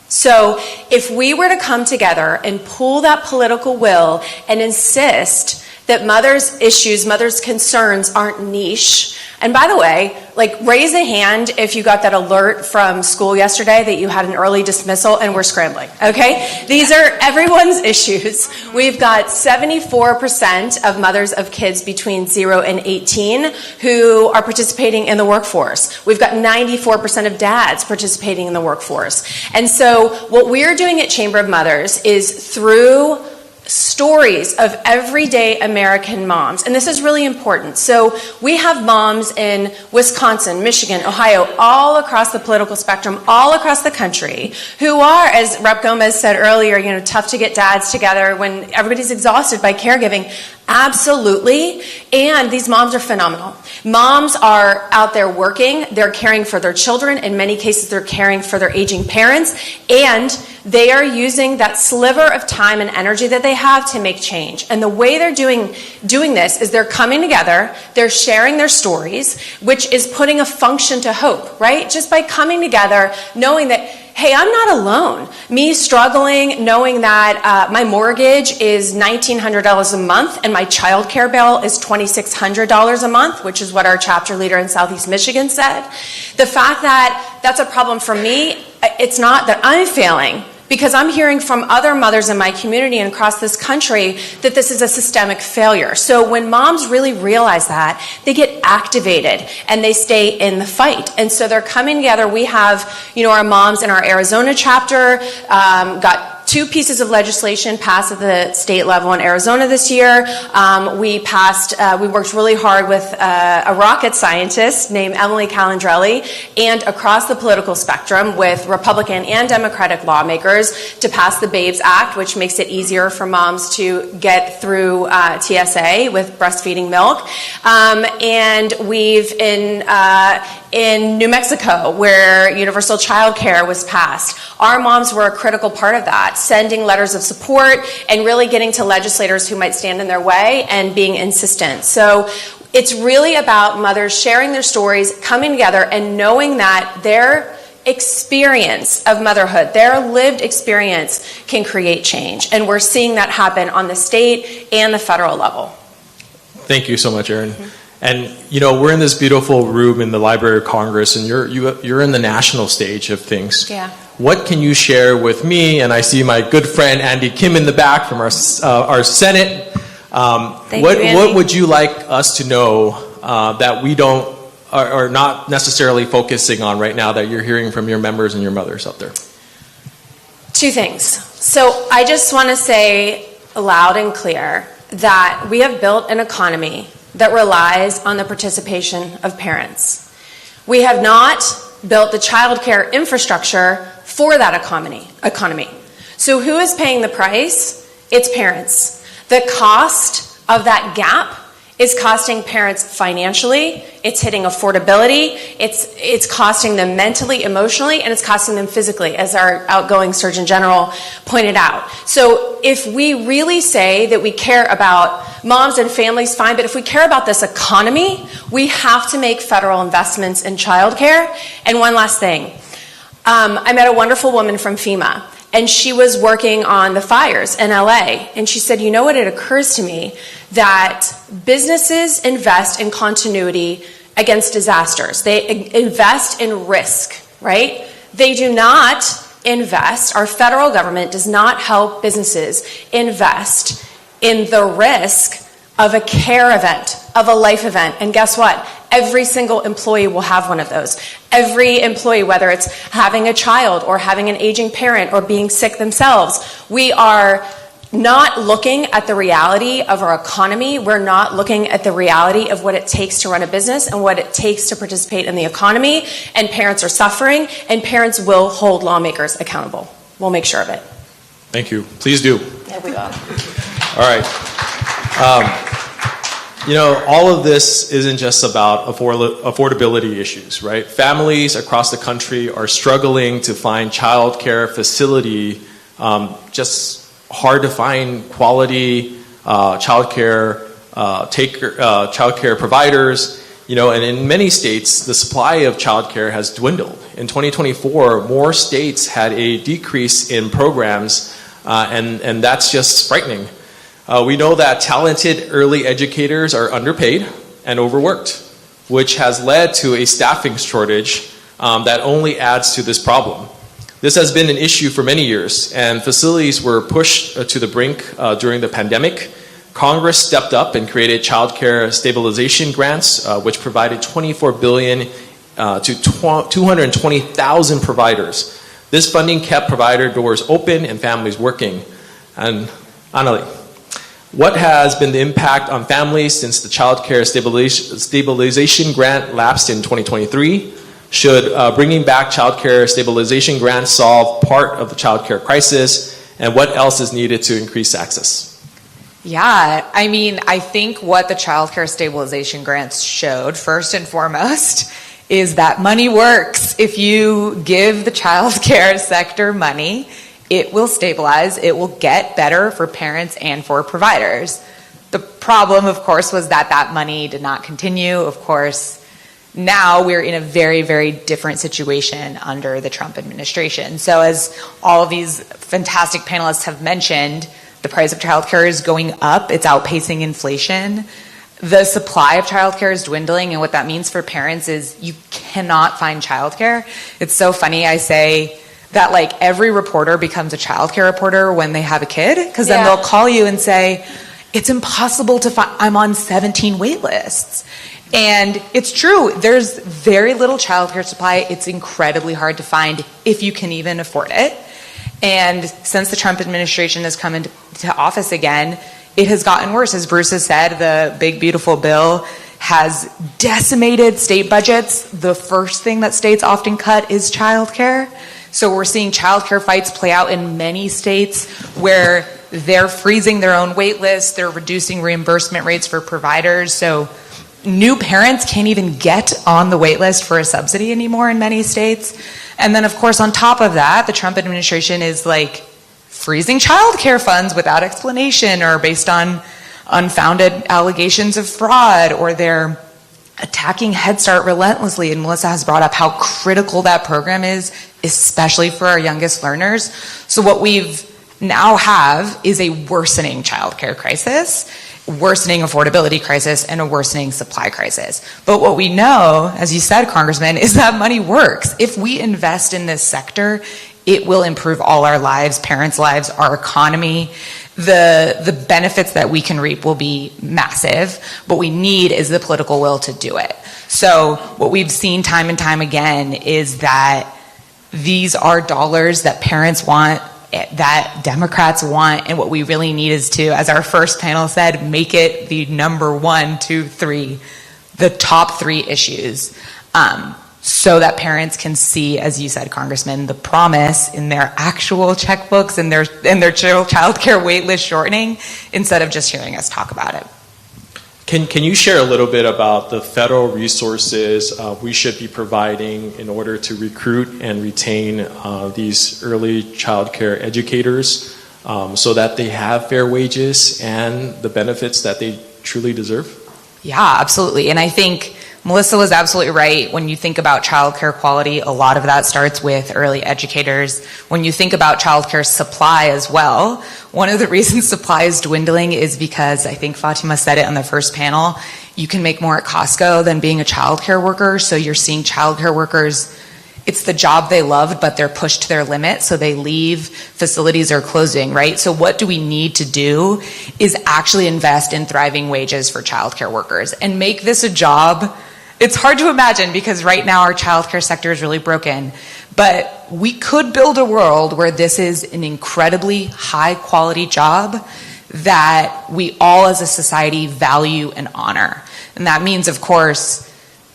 So if we were to come together and pool that political will and insist that mothers' issues, mothers' concerns aren't niche, and by the way, raise a hand if you got that alert from school yesterday that you had an early dismissal and we're scrambling, okay? These are everyone's issues. We've got 74% of mothers of kids between 0 and 18 who are participating in the workforce. We've got 94% of dads participating in the workforce. And so what we're doing at Chamber of Mothers is through stories of everyday American moms. And this is really important. So we have moms in Wisconsin, Michigan, Ohio, all across the political spectrum, all across the country, who are, as Rep. Gomez said earlier, tough to get dads together when everybody's exhausted by caregiving. Absolutely. And these moms are phenomenal. Moms are out there working. They're caring for their children. In many cases, they're caring for their aging parents. And they are using that sliver of time and energy that they have to make change. And the way they're doing this is they're coming together, they're sharing their stories, which is putting a function to hope, right? Just by coming together, knowing that, hey, I'm not alone. Me struggling, knowing that my mortgage is $1,900 a month and my child care bill is $2,600 a month, which is what our chapter leader in Southeast Michigan said. The fact that that's a problem for me, it's not that I'm failing, because I'm hearing from other mothers in my community and across this country that this is a systemic failure. So when moms really realize that, they get activated and they stay in the fight. And so they're coming together. We have, our moms in our Arizona chapter got 2 pieces of legislation passed at the state level in Arizona this year. We worked really hard with a rocket scientist named Emily Calandrelli, and across the political spectrum with Republican and Democratic lawmakers to pass the BABES Act, which makes it easier for moms to get through TSA with breastfeeding milk. And we've in New Mexico, where universal child care was passed, our moms were a critical part of that, sending letters of support and really getting to legislators who might stand in their way and being insistent. So It's really about mothers sharing their stories, coming together, and knowing that their experience of motherhood, their lived experience, can create change. And we're seeing that happen on the state and the federal level. Thank you so much, Erin. And we're in this beautiful room in the Library of Congress, and you're in the national stage of things. Yeah. What can you share with me? And I see my good friend Andy Kim in the back from our Senate. What would you like us to know that we don't are not necessarily focusing on right now that you're hearing from your members and your mothers out there? Two things. So I just want to say loud and clear that we have built an economy that relies on the participation of parents. We have not built the child care infrastructure for that economy. So who is paying the price? It's parents. The cost of that gap is costing parents financially, it's hitting affordability, it's costing them mentally, emotionally, and it's costing them physically, as our outgoing Surgeon General pointed out. So if we really say that we care about moms and families, fine, but if we care about this economy, we have to make federal investments in childcare. And one last thing. I met a wonderful woman from FEMA, and she was working on the fires in LA, and she said, it occurs to me that businesses invest in continuity against disasters. They invest in risk, right? They do not invest, our federal government does not help businesses invest in the risk of a care event, of a life event. And guess what? Every single employee will have one of those. Every employee, whether it's having a child or having an aging parent or being sick themselves, we are not looking at the reality of our economy. We're not looking at the reality of what it takes to run a business and what it takes to participate in the economy. And parents are suffering, and parents will hold lawmakers accountable. We'll make sure of it. Thank you. Please do. There we go. All right. All of this isn't just about affordability issues, right? Families across the country are struggling to find child care facility, just hard to find quality child care providers, and in many states, the supply of child care has dwindled. In 2024, more states had a decrease in programs, and that's just frightening. We know that talented early educators are underpaid and overworked, which has led to a staffing shortage that only adds to this problem. This has been an issue for many years, and facilities were pushed to the brink during the pandemic. Congress stepped up and created child care stabilization grants, which provided $24 billion to 220,000 providers. This funding kept provider doors open and families working. And Annalie, what has been the impact on families since the child care stabilization grant lapsed in 2023? Should bringing back child care stabilization grants solve part of the child care crisis? And what else is needed to increase access? Yeah, I think what the child care stabilization grants showed, first and foremost, is that money works. If you give the child care sector money, it will stabilize, it will get better for parents and for providers. The problem, of course, was that that money did not continue. Of course, now we're in a very, very different situation under the Trump administration. So as all of these fantastic panelists have mentioned, the price of childcare is going up. It's outpacing inflation. The supply of childcare is dwindling, and what that means for parents is you cannot find childcare. It's so funny, I say that every reporter becomes a childcare reporter when they have a kid, because then they'll call you and say, it's impossible to find, I'm on 17 wait lists. And it's true, there's very little childcare supply. It's incredibly hard to find if you can even afford it. And since the Trump administration has come into office again, it has gotten worse. As Bruce has said, the big, beautiful bill has decimated state budgets. The first thing that states often cut is childcare. So we're seeing childcare fights play out in many states where they're freezing their own wait lists, they're reducing reimbursement rates for providers. So new parents can't even get on the wait list for a subsidy anymore in many states. And then, of course, on top of that, the Trump administration is freezing childcare funds without explanation or based on unfounded allegations of fraud, or they're attacking Head Start relentlessly. And Melissa has brought up how critical that program is, especially for our youngest learners. So what we've now have is a worsening childcare crisis, worsening affordability crisis, and a worsening supply crisis. But what we know, as you said, Congressman, is that money works. If we invest in this sector, it will improve all our lives, parents' lives, our economy. The benefits that we can reap will be massive. What we need is the political will to do it. So what we've seen time and time again is that these are dollars that parents want, that Democrats want, and what we really need is to, as our first panel said, make it the number 1, 2, 3, the top 3 issues, so that parents can see, as you said, Congressman, the promise in their actual checkbooks and their child care wait list shortening, instead of just hearing us talk about it. Can you share a little bit about the federal resources we should be providing in order to recruit and retain these early child care educators so that they have fair wages and the benefits that they truly deserve? Yeah, absolutely. And I think Melissa was absolutely right. When you think about childcare quality, a lot of that starts with early educators. When you think about childcare supply as well, one of the reasons supply is dwindling is because, I think Fatima said it on the first panel, you can make more at Costco than being a childcare worker. So you're seeing childcare workers, it's the job they loved, but they're pushed to their limit, so they leave, facilities are closing, right? So what do we need to do is actually invest in thriving wages for childcare workers and make this a job. It's hard to imagine because right now our childcare sector is really broken, but we could build a world where this is an incredibly high quality job that we all as a society value and honor. And that means, of course,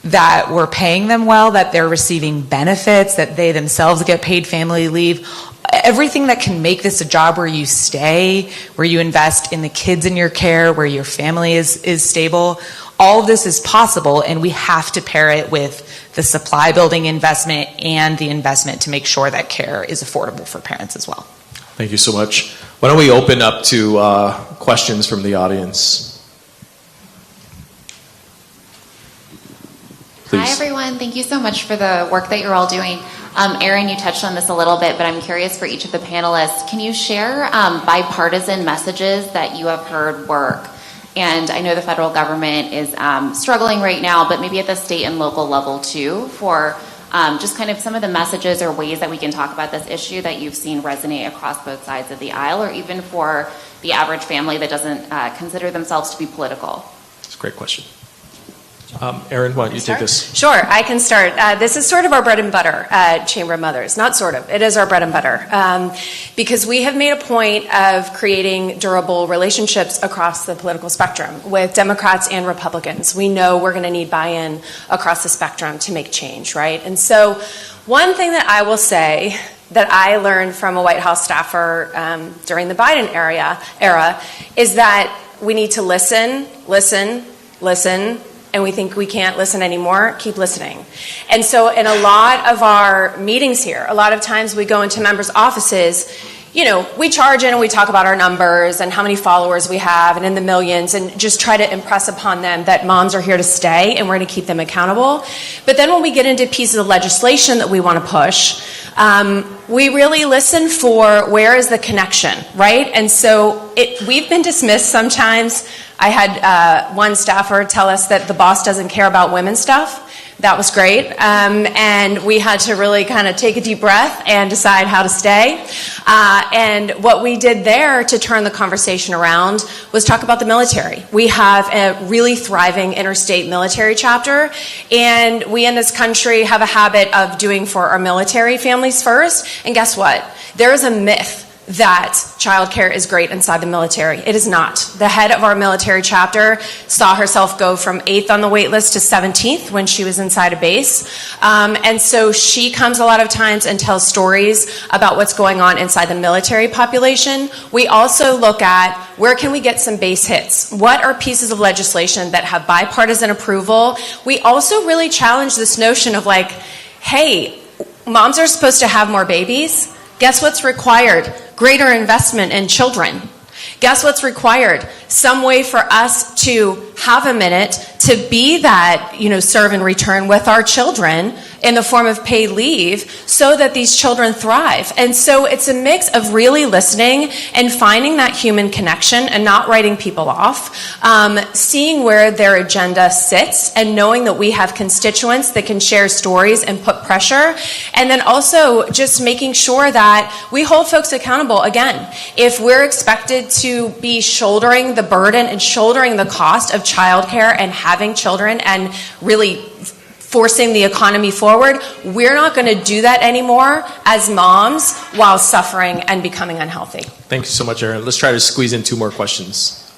that we're paying them well, that they're receiving benefits, that they themselves get paid family leave, everything that can make this a job where you stay, where you invest in the kids in your care, where your family is stable. All of this is possible, and we have to pair it with the supply building investment and the investment to make sure that care is affordable for parents as well. Thank you so much. Why don't we open up to questions from the audience? Please. Hi, everyone. Thank you so much for the work that you're all doing. Erin, you touched on this a little bit, but I'm curious for each of the panelists. Can you share bipartisan messages that you have heard work? And I know the federal government is struggling right now, but maybe at the state and local level too, for just kind of some of the messages or ways that we can talk about this issue that you've seen resonate across both sides of the aisle, or even for the average family that doesn't consider themselves to be political. That's a great question. Erin, why don't you take this? Sure, I can start. This is sort of our bread and butter at Chamber of Mothers. Not sort of, it is our bread and butter. Because we have made a point of creating durable relationships across the political spectrum with Democrats and Republicans. We know we're going to need buy-in across the spectrum to make change, right? And so one thing that I will say that I learned from a White House staffer during the Biden era is that we need to listen, and we think we can't listen anymore, keep listening. And so in a lot of our meetings here, a lot of times we go into members' offices, you know, we charge in and we talk about our numbers and how many followers we have and in the millions, and just try to impress upon them that moms are here to stay and we're going to keep them accountable. But then when we get into pieces of legislation that we want to push, we really listen for where is the connection, right? And so we've been dismissed sometimes. I had one staffer tell us that the boss doesn't care about women's stuff. That was great. And we had to really kind of take a deep breath and decide how to stay. And what we did there to turn the conversation around was talk about the military. We have a really thriving interstate military chapter, and we in this country have a habit of doing for our military families first. And guess what? There is a myth that childcare is great inside the military. It is not. The head of our military chapter saw herself go from 8th on the wait list to 17th when she was inside a base. And so she comes a lot of times and tells stories about what's going on inside the military population. We also look at where can we get some base hits? What are pieces of legislation that have bipartisan approval? We also really challenge this notion of like, hey, moms are supposed to have more babies. Guess what's required? Greater investment in children. Guess what's required? Some way for us to have a minute to be that, serve and return with our children in the form of paid leave so that these children thrive. And so it's a mix of really listening and finding that human connection and not writing people off, seeing where their agenda sits and knowing that we have constituents that can share stories and put pressure, and then also just making sure that we hold folks accountable. Again, if we're expected to be shouldering the burden and shouldering the cost of childcare and having children and really forcing the economy forward, we're not going to do that anymore as moms while suffering and becoming unhealthy. Thank you so much, Erin. Let's try to squeeze in 2 more questions.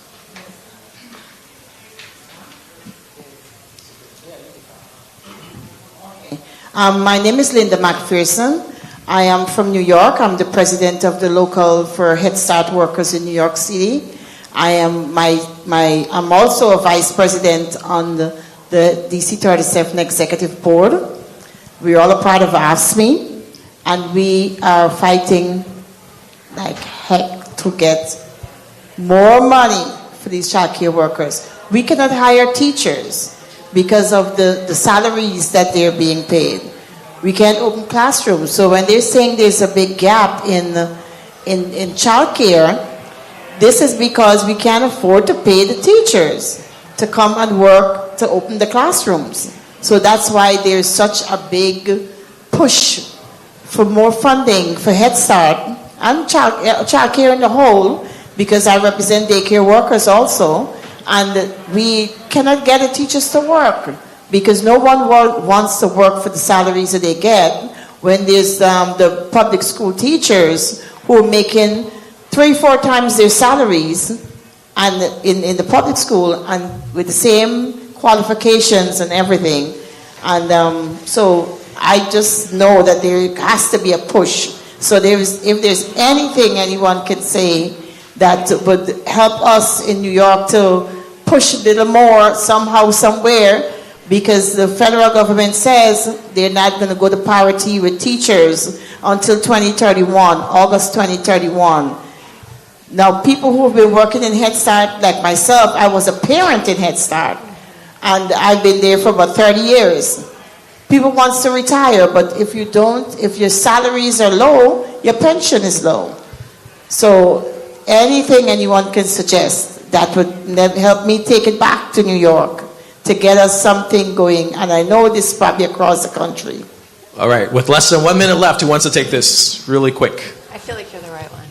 My name is Linda McPherson. I am from New York. I'm the president of the local for Head Start workers in New York City. I'm also a vice president on the DC 37 Executive Board. We're all a part of ASME, and we are fighting like heck to get more money for these child care workers. We cannot hire teachers because of the salaries that they're being paid. We can't open classrooms. So when they're saying there's a big gap in child care, this is because we can't afford to pay the teachers to come and work to open the classrooms. So that's why there's such a big push for more funding for Head Start and child care in the whole, because I represent daycare workers also, and we cannot get the teachers to work because no one wants to work for the salaries that they get when there's the public school teachers who are making 3-4 times their salaries and in the public school and with the same qualifications and everything. And so I just know that there has to be a push. So if there's anything anyone can say that would help us in New York to push a little more somehow, somewhere, because the federal government says they're not going to go to parity with teachers until 2031, August 2031. Now, people who have been working in Head Start, like myself, I was a parent in Head Start, and I've been there for about 30 years. People want to retire, but if your salaries are low, your pension is low. So anything anyone can suggest that would help me take it back to New York to get us something going, and I know this is probably across the country. All right, with less than 1 minute left, who wants to take this really quick? I feel like you're the right one.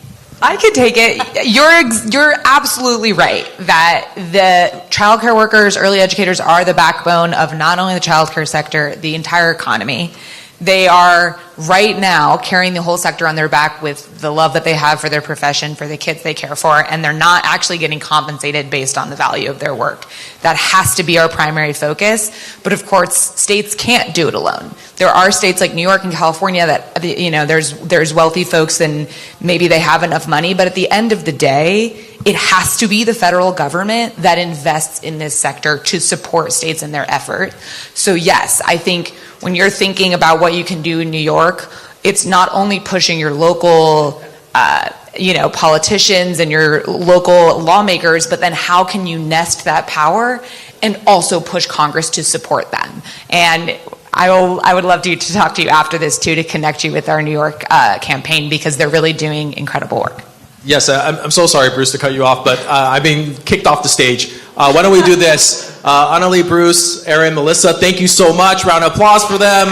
I could take it. You're absolutely right that the childcare workers, early educators are the backbone of not only the childcare sector, the entire economy. They are right now carrying the whole sector on their back with the love that they have for their profession, for the kids they care for, and they're not actually getting compensated based on the value of their work. That has to be our primary focus. But of course, states can't do it alone. There are states like New York and California that, there's wealthy folks and maybe they have enough money, but at the end of the day, it has to be the federal government that invests in this sector to support states in their effort. So yes, I think when you're thinking about what you can do in New York, it's not only pushing your local politicians and your local lawmakers, but then how can you nest that power and also push Congress to support them? And I would love to talk to you after this too, to connect you with our New York campaign, because they're really doing incredible work. Yes, I'm so sorry, Bruce, to cut you off, but I've been kicked off the stage. Why don't we do this? Annalie, Bruce, Erin, Melissa, thank you so much. Round of applause for them.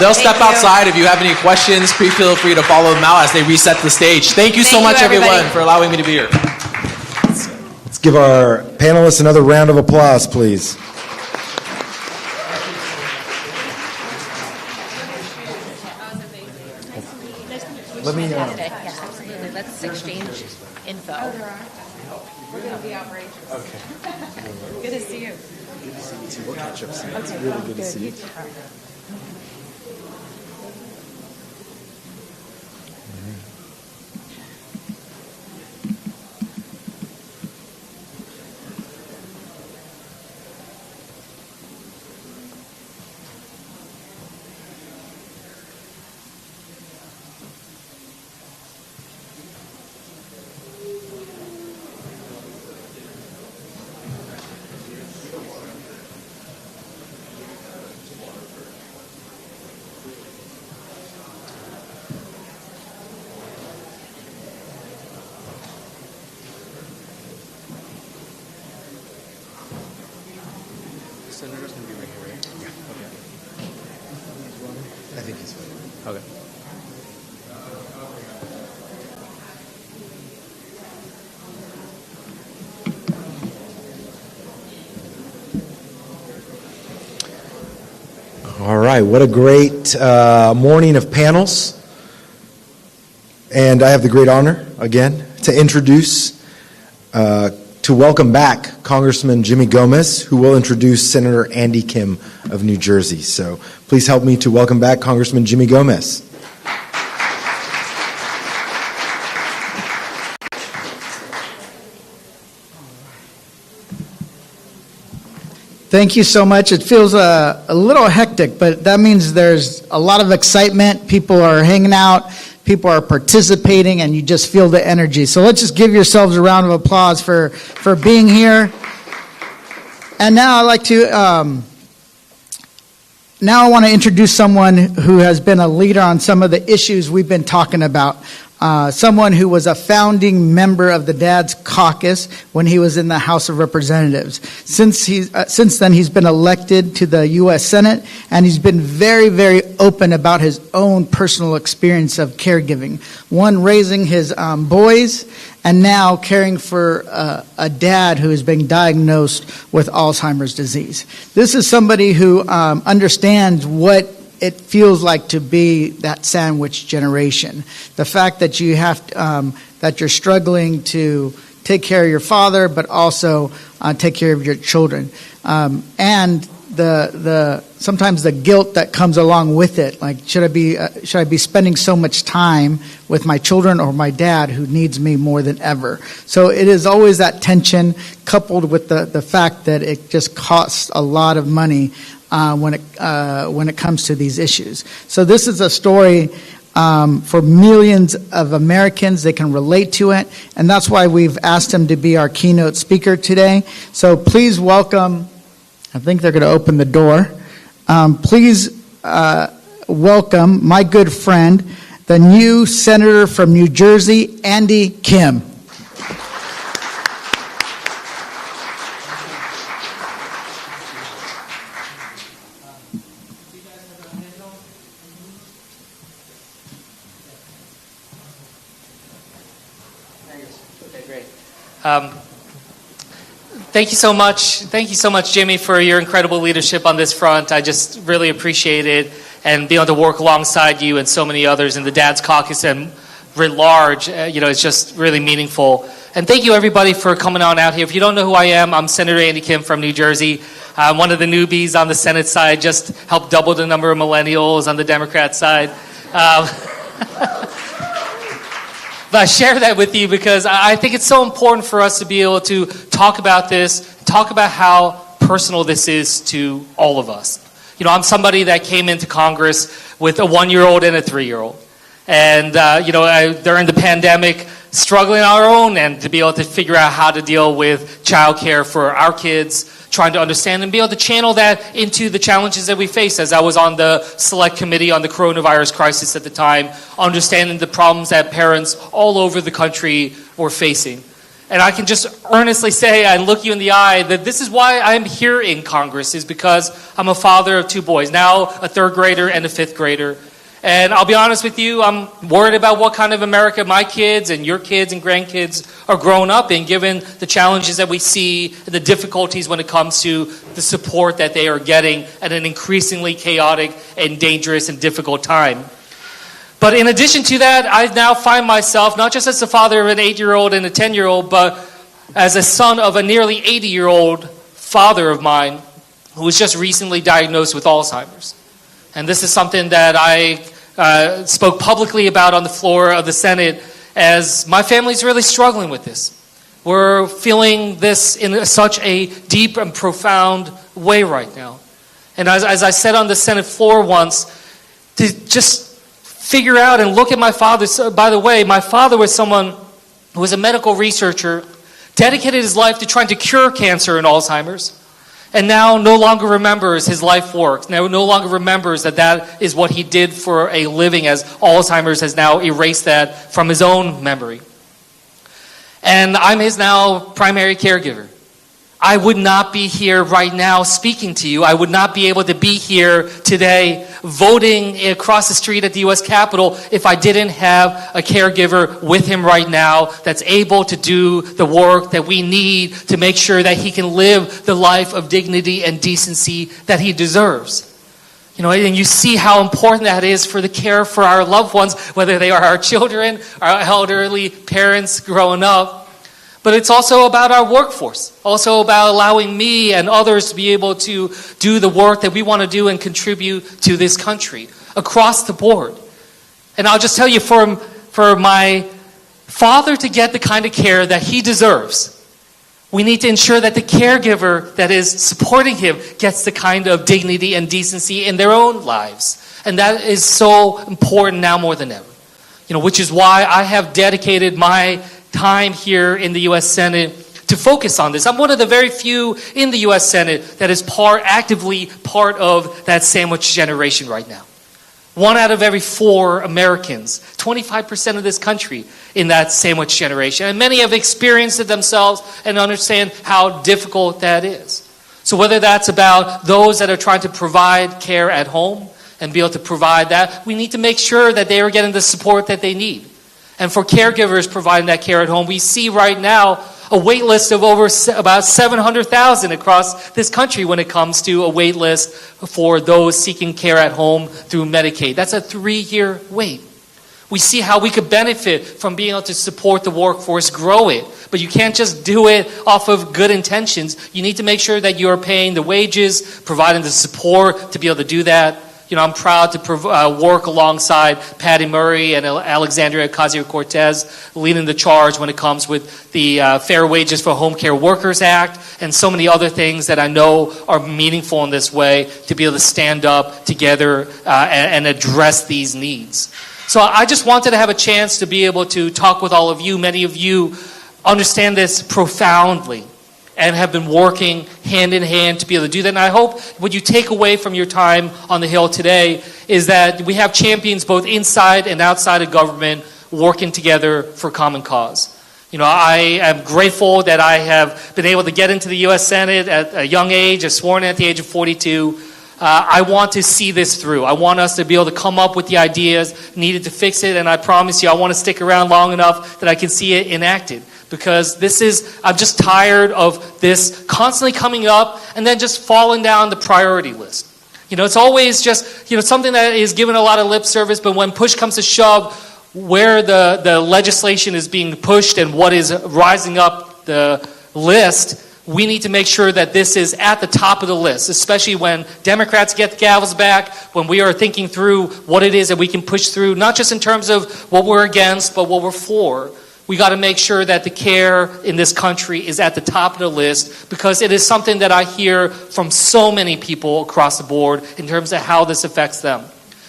They'll step outside. If you have any questions, please feel free to follow them out as they reset the stage. Thank you so much, everyone, for allowing me to be here. Let's give our panelists another round of applause, please. Let me Let's exchange info. We're going to be outrageous. Okay. Good to see you. Good to see you too. We'll catch up soon. It's Okay, really good to see you. All right, what a great morning of panels. And I have the great honor, again, to introduce, to welcome back Congressman Jimmy Gomez, who will introduce Senator Andy Kim of New Jersey. So please help me to welcome back Congressman Jimmy Gomez. Thank you so much. It feels a little hectic, but that means there's a lot of excitement. People are hanging out, people are participating, and you just feel the energy. So let's just give yourselves a round of applause for being here. And now I'd like to, now I want to introduce someone who has been a leader on some of the issues we've been talking about. Someone who was a founding member of the Dad's Caucus when he was in the House of Representatives. Since then, he's been elected to the U.S. Senate, and he's been very, very open about his own personal experience of caregiving. One, raising his boys, and now caring for a dad who is being diagnosed with Alzheimer's disease. This is somebody who understands what it feels like to be that sandwich generation. The fact that you have that you're struggling to take care of your father, but also take care of your children, and the sometimes the guilt that comes along with it. Like, should I be spending so much time with my children or my dad who needs me more than ever? So it is always that tension, coupled with the fact that it just costs a lot of money when it comes to these issues. So this is a story for millions of Americans. They can relate to it, and that's why we've asked him to be our keynote speaker today. So please welcome, I think they're going to open the door. Please welcome my good friend, the new senator from New Jersey, Andy Kim. Thank you so much. Thank you so much, Jimmy, for your incredible leadership on this front. I just really appreciate it, and being able to work alongside you and so many others in the Dad's Caucus and writ large, it's just really meaningful. And thank you, everybody, for coming on out here. If you don't know who I am, I'm Senator Andy Kim from New Jersey. I'm one of the newbies on the Senate side, just helped double the number of millennials on the Democrat side. But I share that with you because I think it's so important for us to be able to talk about this, talk about how personal this is to all of us. I'm somebody that came into Congress with a 1-year-old and a 3-year-old. And, during the pandemic, struggling on our own end to be able to figure out how to deal with childcare for our kids, trying to understand and be able to channel that into the challenges that we face. As I was on the select committee on the coronavirus crisis at the time, understanding the problems that parents all over the country were facing. And I can just earnestly say and look you in the eye that this is why I'm here in Congress, is because I'm a father of 2 boys, now a 3rd grader and a 5th grader. And I'll be honest with you, I'm worried about what kind of America my kids and your kids and grandkids are growing up in, given the challenges that we see and the difficulties when it comes to the support that they are getting at an increasingly chaotic and dangerous and difficult time. But in addition to that, I now find myself not just as the father of an 8-year-old and a 10-year-old, but as a son of a nearly 80-year-old father of mine who was just recently diagnosed with Alzheimer's. And this is something that I spoke publicly about on the floor of the Senate, as my family's really struggling with this. We're feeling this in such a deep and profound way right now. And as I said on the Senate floor once, to just figure out and look at my father. So, by the way, my father was someone who was a medical researcher, dedicated his life to trying to cure cancer and Alzheimer's, and now no longer remembers his life work. Now no longer remembers that is what he did for a living, as Alzheimer's has now erased that from his own memory. And I'm his now primary caregiver. I would not be here right now speaking to you. I would not be able to be here today voting across the street at the U.S. Capitol if I didn't have a caregiver with him right now that's able to do the work that we need to make sure that he can live the life of dignity and decency that he deserves. And you see how important that is for the care for our loved ones, whether they are our children, our elderly parents growing up. But it's also about our workforce, also about allowing me and others to be able to do the work that we want to do and contribute to this country across the board. And I'll just tell you, for my father to get the kind of care that he deserves, we need to ensure that the caregiver that is supporting him gets the kind of dignity and decency in their own lives. And that is so important now more than ever. Which is why I have dedicated my time here in the U.S. Senate to focus on this. I'm one of the very few in the U.S. Senate that is actively part of that sandwich generation right now. 1 out of every 4 Americans, 25% of this country in that sandwich generation. And many have experienced it themselves and understand how difficult that is. So whether that's about those that are trying to provide care at home and be able to provide that, we need to make sure that they are getting the support that they need. And for caregivers providing that care at home, we see right now a wait list of about 700,000 across this country when it comes to a wait list for those seeking care at home through Medicaid. That's a 3-year wait. We see how we could benefit from being able to support the workforce, grow it. But you can't just do it off of good intentions. You need to make sure that you're paying the wages, providing the support to be able to do that. I'm proud to work alongside Patty Murray and Alexandria Ocasio-Cortez, leading the charge when it comes with the Fair Wages for Home Care Workers Act and so many other things that I know are meaningful in this way to be able to stand up together and address these needs. So I just wanted to have a chance to be able to talk with all of you. Many of you understand this profoundly and have been working hand in hand to be able to do that. And I hope what you take away from your time on the Hill today is that we have champions both inside and outside of government working together for common cause. I am grateful that I have been able to get into the U.S. Senate at a young age, sworn in at the age of 42. I want to see this through. I want us to be able to come up with the ideas needed to fix it, and I promise you I want to stick around long enough that I can see it enacted. Because I'm just tired of this constantly coming up and then just falling down the priority list. It's always just, something that is given a lot of lip service, but when push comes to shove, where the legislation is being pushed and what is rising up the list, we need to make sure that this is at the top of the list, especially when Democrats get the gavels back, when we are thinking through what it is that we can push through, not just in terms of what we're against, but what we're for. We got to make sure that the care in this country is at the top of the list because it is something that I hear from so many people across the board in terms of how this affects them.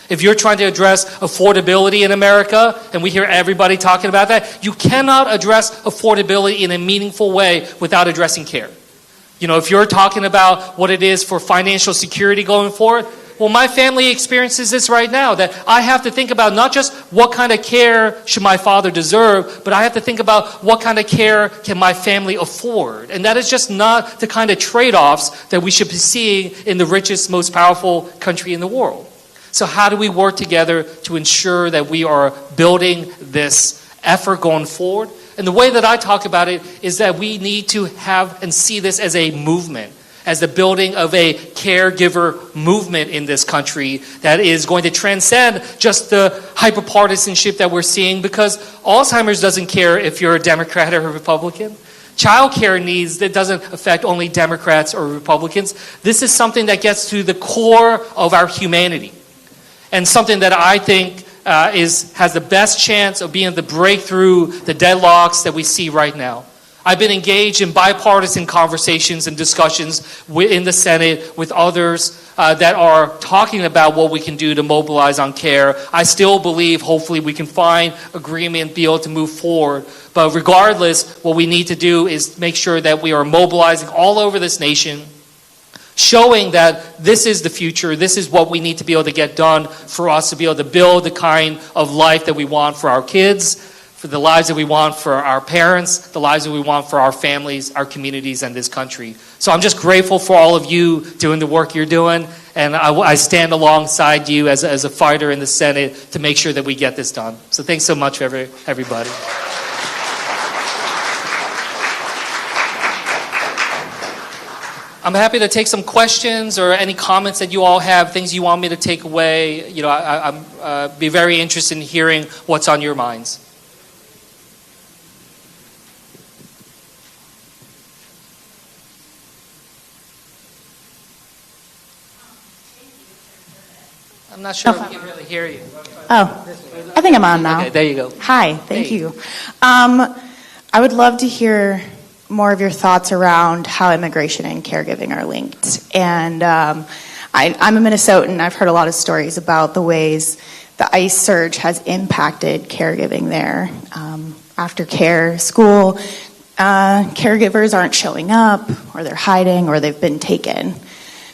If you're trying to address affordability in America, and we hear everybody talking about that, you cannot address affordability in a meaningful way without addressing care. If you're talking about what it is for financial security going forward, well, my family experiences this right now, that I have to think about not just what kind of care should my father deserve, but I have to think about what kind of care can my family afford. And that is just not the kind of trade-offs that we should be seeing in the richest, most powerful country in the world. So how do we work together to ensure that we are building this effort going forward? And the way that I talk about it is that we need to have and see this as a movement, as the building of a caregiver movement in this country that is going to transcend just the hyperpartisanship that we're seeing, because Alzheimer's doesn't care if you're a Democrat or a Republican. Child care needs, that doesn't affect only Democrats or Republicans. This is something that gets to the core of our humanity, and something that I think has the best chance of being able to break through the deadlocks that we see right now. I've been engaged in bipartisan conversations and discussions in the Senate with others that are talking about what we can do to mobilize on care. I still believe, hopefully, we can find agreement, be able to move forward. But regardless, what we need to do is make sure that we are mobilizing all over this nation, showing that this is the future, this is what we need to be able to get done for us to be able to build the kind of life that we want for our kids, for the lives that we want for our parents, the lives that we want for our families, our communities, and this country. So I'm just grateful for all of you doing the work you're doing, and I stand alongside you as a fighter in the Senate to make sure that we get this done. So thanks so much, everybody. I'm happy to take some questions or any comments that you all have, things you want me to take away. You know, I'm be very interested in hearing what's on your minds. I'm not sure if we can really hear you. Oh, I think I'm on now. Okay, there you go. Hi, thank Hey. you. I would love to hear more of your thoughts around how immigration and caregiving are linked. And I'm a Minnesotan. I've heard a lot of stories about the ways the ICE surge has impacted caregiving there. After care, school, caregivers aren't showing up, or they're hiding, or they've been taken.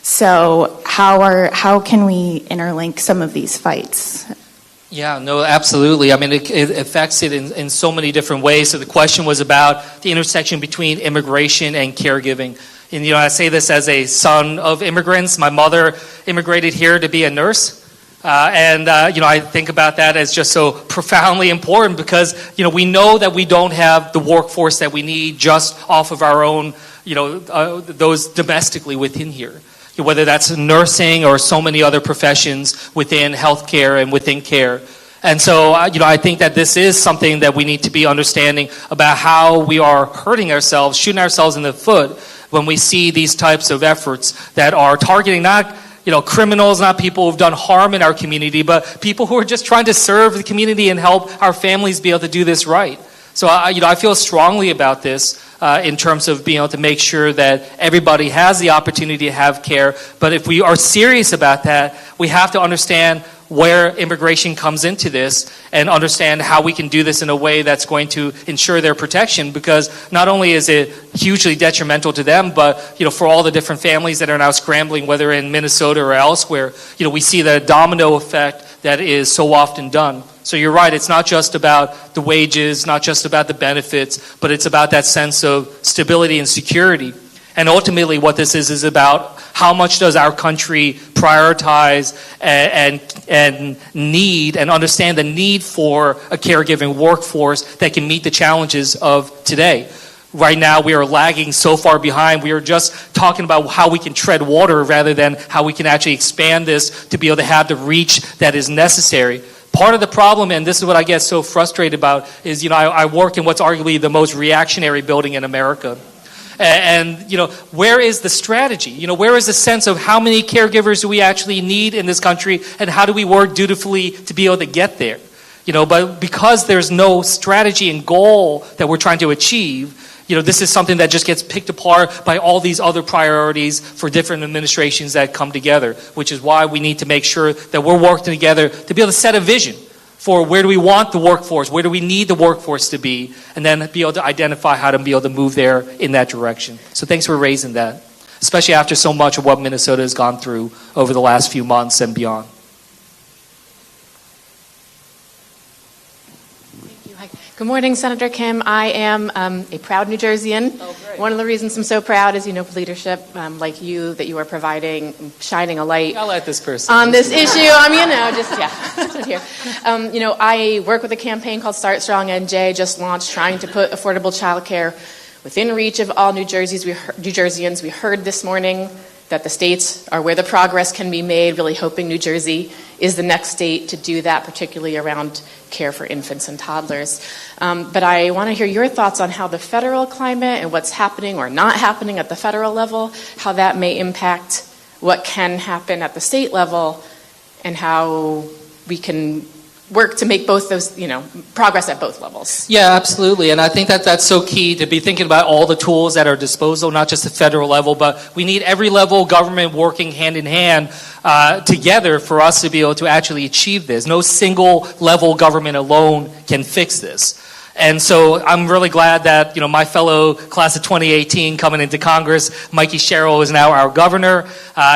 So how can we interlink some of these fights? Yeah, no, absolutely. I mean, it affects it in so many different ways. So the question was about the intersection between immigration and caregiving. And, you know, I say this as a son of immigrants. My mother immigrated here to be a nurse. You know, I think about that as just so profoundly important because, you know, we know that we don't have the workforce that we need just off of our own, you know, those domestically within here. Whether that's nursing or so many other professions within healthcare and within care. And so, you know, I think that this is something that we need to be understanding about how we are hurting ourselves, shooting ourselves in the foot when we see these types of efforts that are targeting not, you know, criminals, not people who've done harm in our community, but people who are just trying to serve the community and help our families be able to do this right. So, you know, I feel strongly about this in terms of being able to make sure that everybody has the opportunity to have care. But if we are serious about that, we have to understand where immigration comes into this and understand how we can do this in a way that's going to ensure their protection, because not only is it hugely detrimental to them, but, you know, for all the different families that are now scrambling, whether in Minnesota or elsewhere, you know, we see the domino effect that is so often done. So you're right, it's not just about the wages, not just about the benefits, but it's about that sense of stability and security. And ultimately what this is about how much does our country prioritize and need and understand the need for a caregiving workforce that can meet the challenges of today. Right now we are lagging so far behind. We are just talking about how we can tread water rather than how we can actually expand this to be able to have the reach that is necessary. Part of the problem, and this is what I get so frustrated about, is, you know, I work in what's arguably the most reactionary building in America. And, you know, where is the strategy? You know, where is the sense of how many caregivers do we actually need in this country, and how do we work dutifully to be able to get there? You know, but because there's no strategy and goal that we're trying to achieve, you know, this is something that just gets picked apart by all these other priorities for different administrations that come together, which is why we need to make sure that we're working together to be able to set a vision for where do we want the workforce, where do we need the workforce to be, and then be able to identify how to be able to move there in that direction. So thanks for raising that, especially after so much of what Minnesota has gone through over the last few months and beyond. Good morning, Senator Kim. I am a proud New Jerseyan. One of the reasons I'm so proud is, you know, leadership like you that you are providing, shining a light I'll let this person on this issue. You know, just here. You know, I work with a campaign called Start Strong NJ, just launched, trying to put affordable childcare within reach of all New Jerseyans. We heard this morning that the states are where the progress can be made, really hoping New Jersey is the next state to do that, particularly around care for infants and toddlers. But I want to hear your thoughts on how the federal climate and what's happening or not happening at the federal level, how that may impact what can happen at the state level, and how we can work to make both those, you know, progress at both levels. Yeah, absolutely. And I think that that's so key to be thinking about all the tools at our disposal, not just the federal level, but we need every level of government working hand in hand together for us to be able to actually achieve this. No single level government alone can fix this. And so I'm really glad that, you know, my fellow class of 2018 coming into Congress, Mikey Sherrill, is now our governor.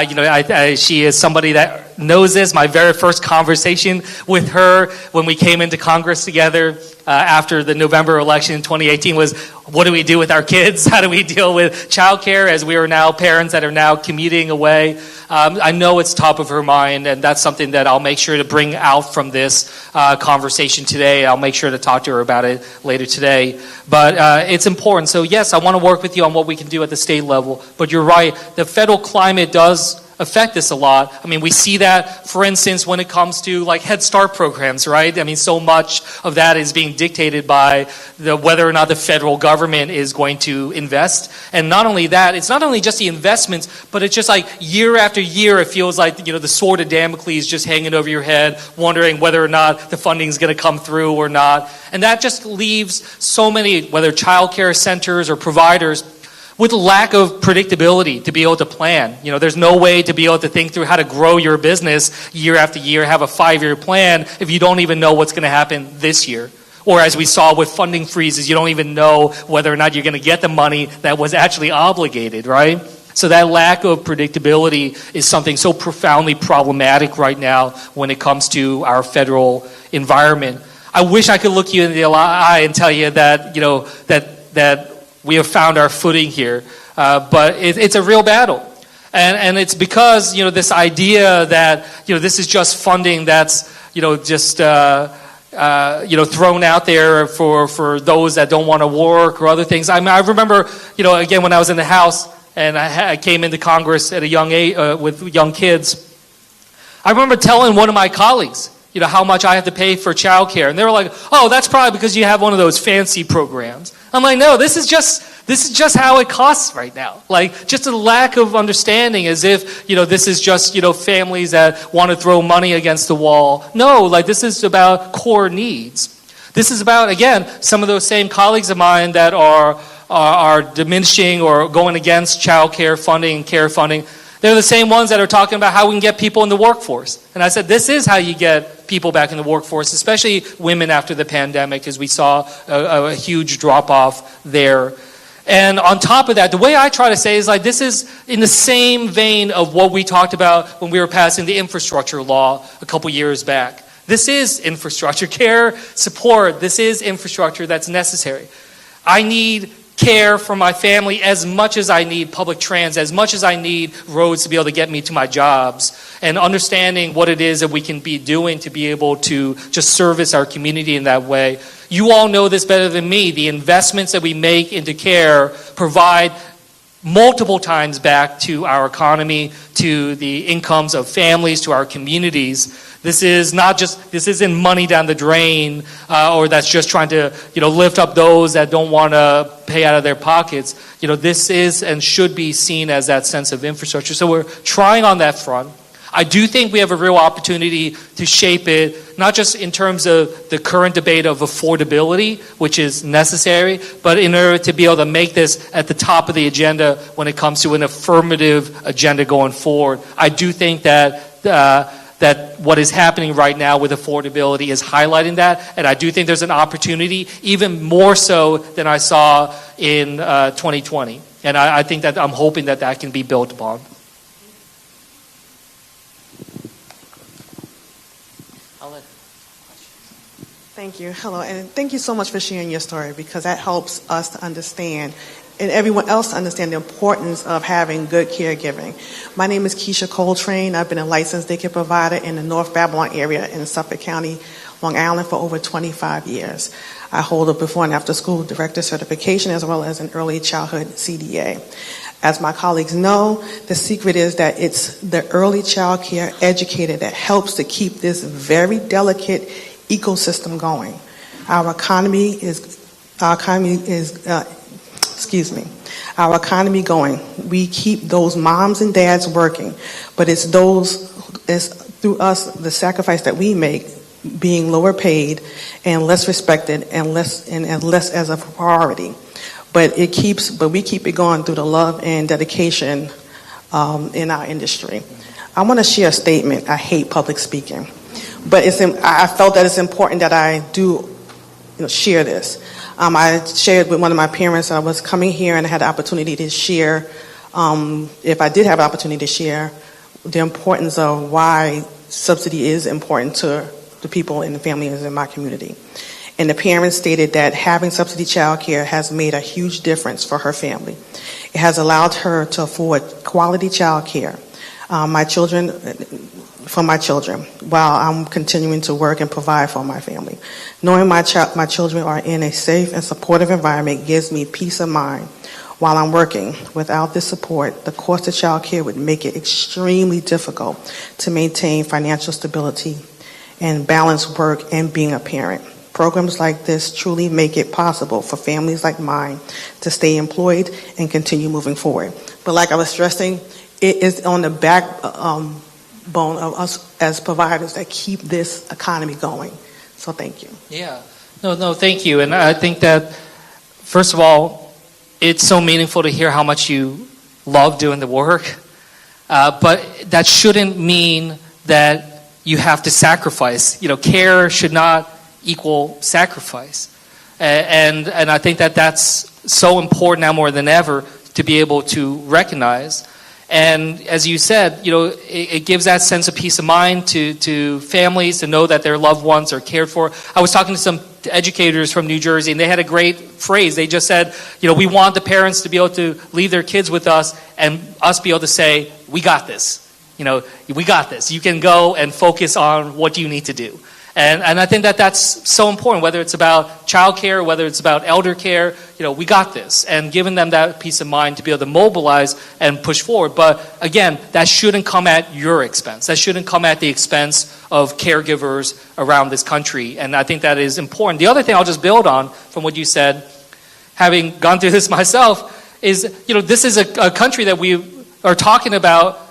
You know, she is somebody that knows this. My very first conversation with her when we came into Congress together after the November election in 2018 was, what do we do with our kids? How do we deal with childcare as we are now parents that are now commuting away? I know it's top of her mind, and that's something that I'll make sure to bring out from this conversation today. I'll make sure to talk to her about it later today. But it's important. So yes, I want to work with you on what we can do at the state level. But you're right, the federal climate does affect this a lot. I mean, we see that, for instance, when it comes to like Head Start programs, right? I mean, so much of that is being dictated by whether or not the federal government is going to invest. And not only that, it's not only just the investments, but it's just like year after year, it feels like, the sword of Damocles just hanging over your head, wondering whether or not the funding is going to come through or not. And that just leaves so many, whether child care centers or providers, with lack of predictability to be able to plan. There's no way to be able to think through how to grow your business year after year, have a 5-year plan if you don't even know what's going to happen this year. Or as we saw with funding freezes, you don't even know whether or not you're going to get the money that was actually obligated, right? So that lack of predictability is something so profoundly problematic right now when it comes to our federal environment. I wish I could look you in the eye and tell you that, that we have found our footing here, but it's a real battle. And it's because, this idea that, this is just funding that's, just, thrown out there for those that don't want to work or other things. I mean, I remember, again, when I was in the House and I came into Congress at a young age, with young kids, I remember telling one of my colleagues, how much I have to pay for childcare. And they were like, oh, that's probably because you have one of those fancy programs. I'm like, no, this is just how it costs right now. Like, just a lack of understanding as if, this is just, families that want to throw money against the wall. No, like, this is about core needs. This is about, again, some of those same colleagues of mine that are diminishing or going against child care funding and care funding. They're the same ones that are talking about how we can get people in the workforce. And I said, this is how you get people back in the workforce, especially women after the pandemic, as we saw a huge drop-off there. And on top of that, the way I try to say is like, this is in the same vein of what we talked about when we were passing the infrastructure law a couple years back. This is infrastructure. Care, support, this is infrastructure that's necessary. I need care for my family as much as I need public transit, as much as I need roads to be able to get me to my jobs, and understanding what it is that we can be doing to be able to just service our community in that way. You all know this better than me. The investments that we make into care provide multiple times back to our economy, to the incomes of families, to our communities. This isn't money down the drain, or that's just trying to, lift up those that don't want to pay out of their pockets. This is and should be seen as that sense of infrastructure. So we're trying on that front. I do think we have a real opportunity to shape it, not just in terms of the current debate of affordability, which is necessary, but in order to be able to make this at the top of the agenda when it comes to an affirmative agenda going forward. I do think that that what is happening right now with affordability is highlighting that, and I do think there's an opportunity, even more so than I saw in 2020. And I think that I'm hoping that that can be built upon. Thank you. Hello, and thank you so much for sharing your story, because that helps us to understand and everyone else to understand the importance of having good caregiving. My name is Keisha Coltrane. I've been a licensed daycare provider in the North Babylon area in Suffolk County, Long Island for over 25 years. I hold a before and after school director certification as well as an early childhood CDA. As my colleagues know, the secret is that it's the early child care educator that helps to keep this very delicate ecosystem going. Our economy is going. We keep those moms and dads working, but it's through us, the sacrifice that we make, being lower paid and less respected and less as a priority. But we keep it going through the love and dedication in our industry. I want to share a statement. I hate public speaking, but I felt that it's important that I do share this. I shared with one of my parents. I was coming here and I had the opportunity to share, if I did have an opportunity to share, the importance of why subsidy is important to the people and the families in my community. And the parents stated that having subsidy childcare has made a huge difference for her family. It has allowed her to afford quality childcare for my children while I'm continuing to work and provide for my family. Knowing my children are in a safe and supportive environment gives me peace of mind while I'm working. Without this support, the cost of childcare would make it extremely difficult to maintain financial stability and balance work and being a parent. Programs like this truly make it possible for families like mine to stay employed and continue moving forward. But like I was stressing, it is on the backbone of us as providers that keep this economy going. So thank you. Yeah. No, thank you. And I think that, first of all, it's so meaningful to hear how much you love doing the work. But that shouldn't mean that you have to sacrifice. Care should not equal sacrifice. And I think that that's so important now more than ever to be able to recognize. And as you said, it gives that sense of peace of mind to families to know that their loved ones are cared for. I was talking to some educators from New Jersey, and they had a great phrase. They just said, we want the parents to be able to leave their kids with us and us be able to say, we got this. We got this. You can go and focus on what you need to do. And I think that that's so important, whether it's about childcare, whether it's about elder care, we got this. And giving them that peace of mind to be able to mobilize and push forward. But again, that shouldn't come at your expense. That shouldn't come at the expense of caregivers around this country. And I think that is important. The other thing I'll just build on from what you said, having gone through this myself, is, this is a country that we are talking about.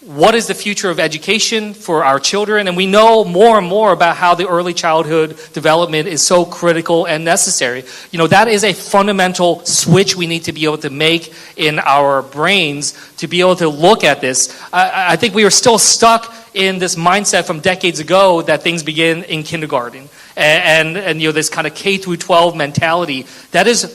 What is the future of education for our children? And we know more and more about how the early childhood development is so critical and necessary. That is a fundamental switch we need to be able to make in our brains to be able to look at this. I think we are still stuck in this mindset from decades ago that things begin in kindergarten. And this kind of K through 12 mentality. That is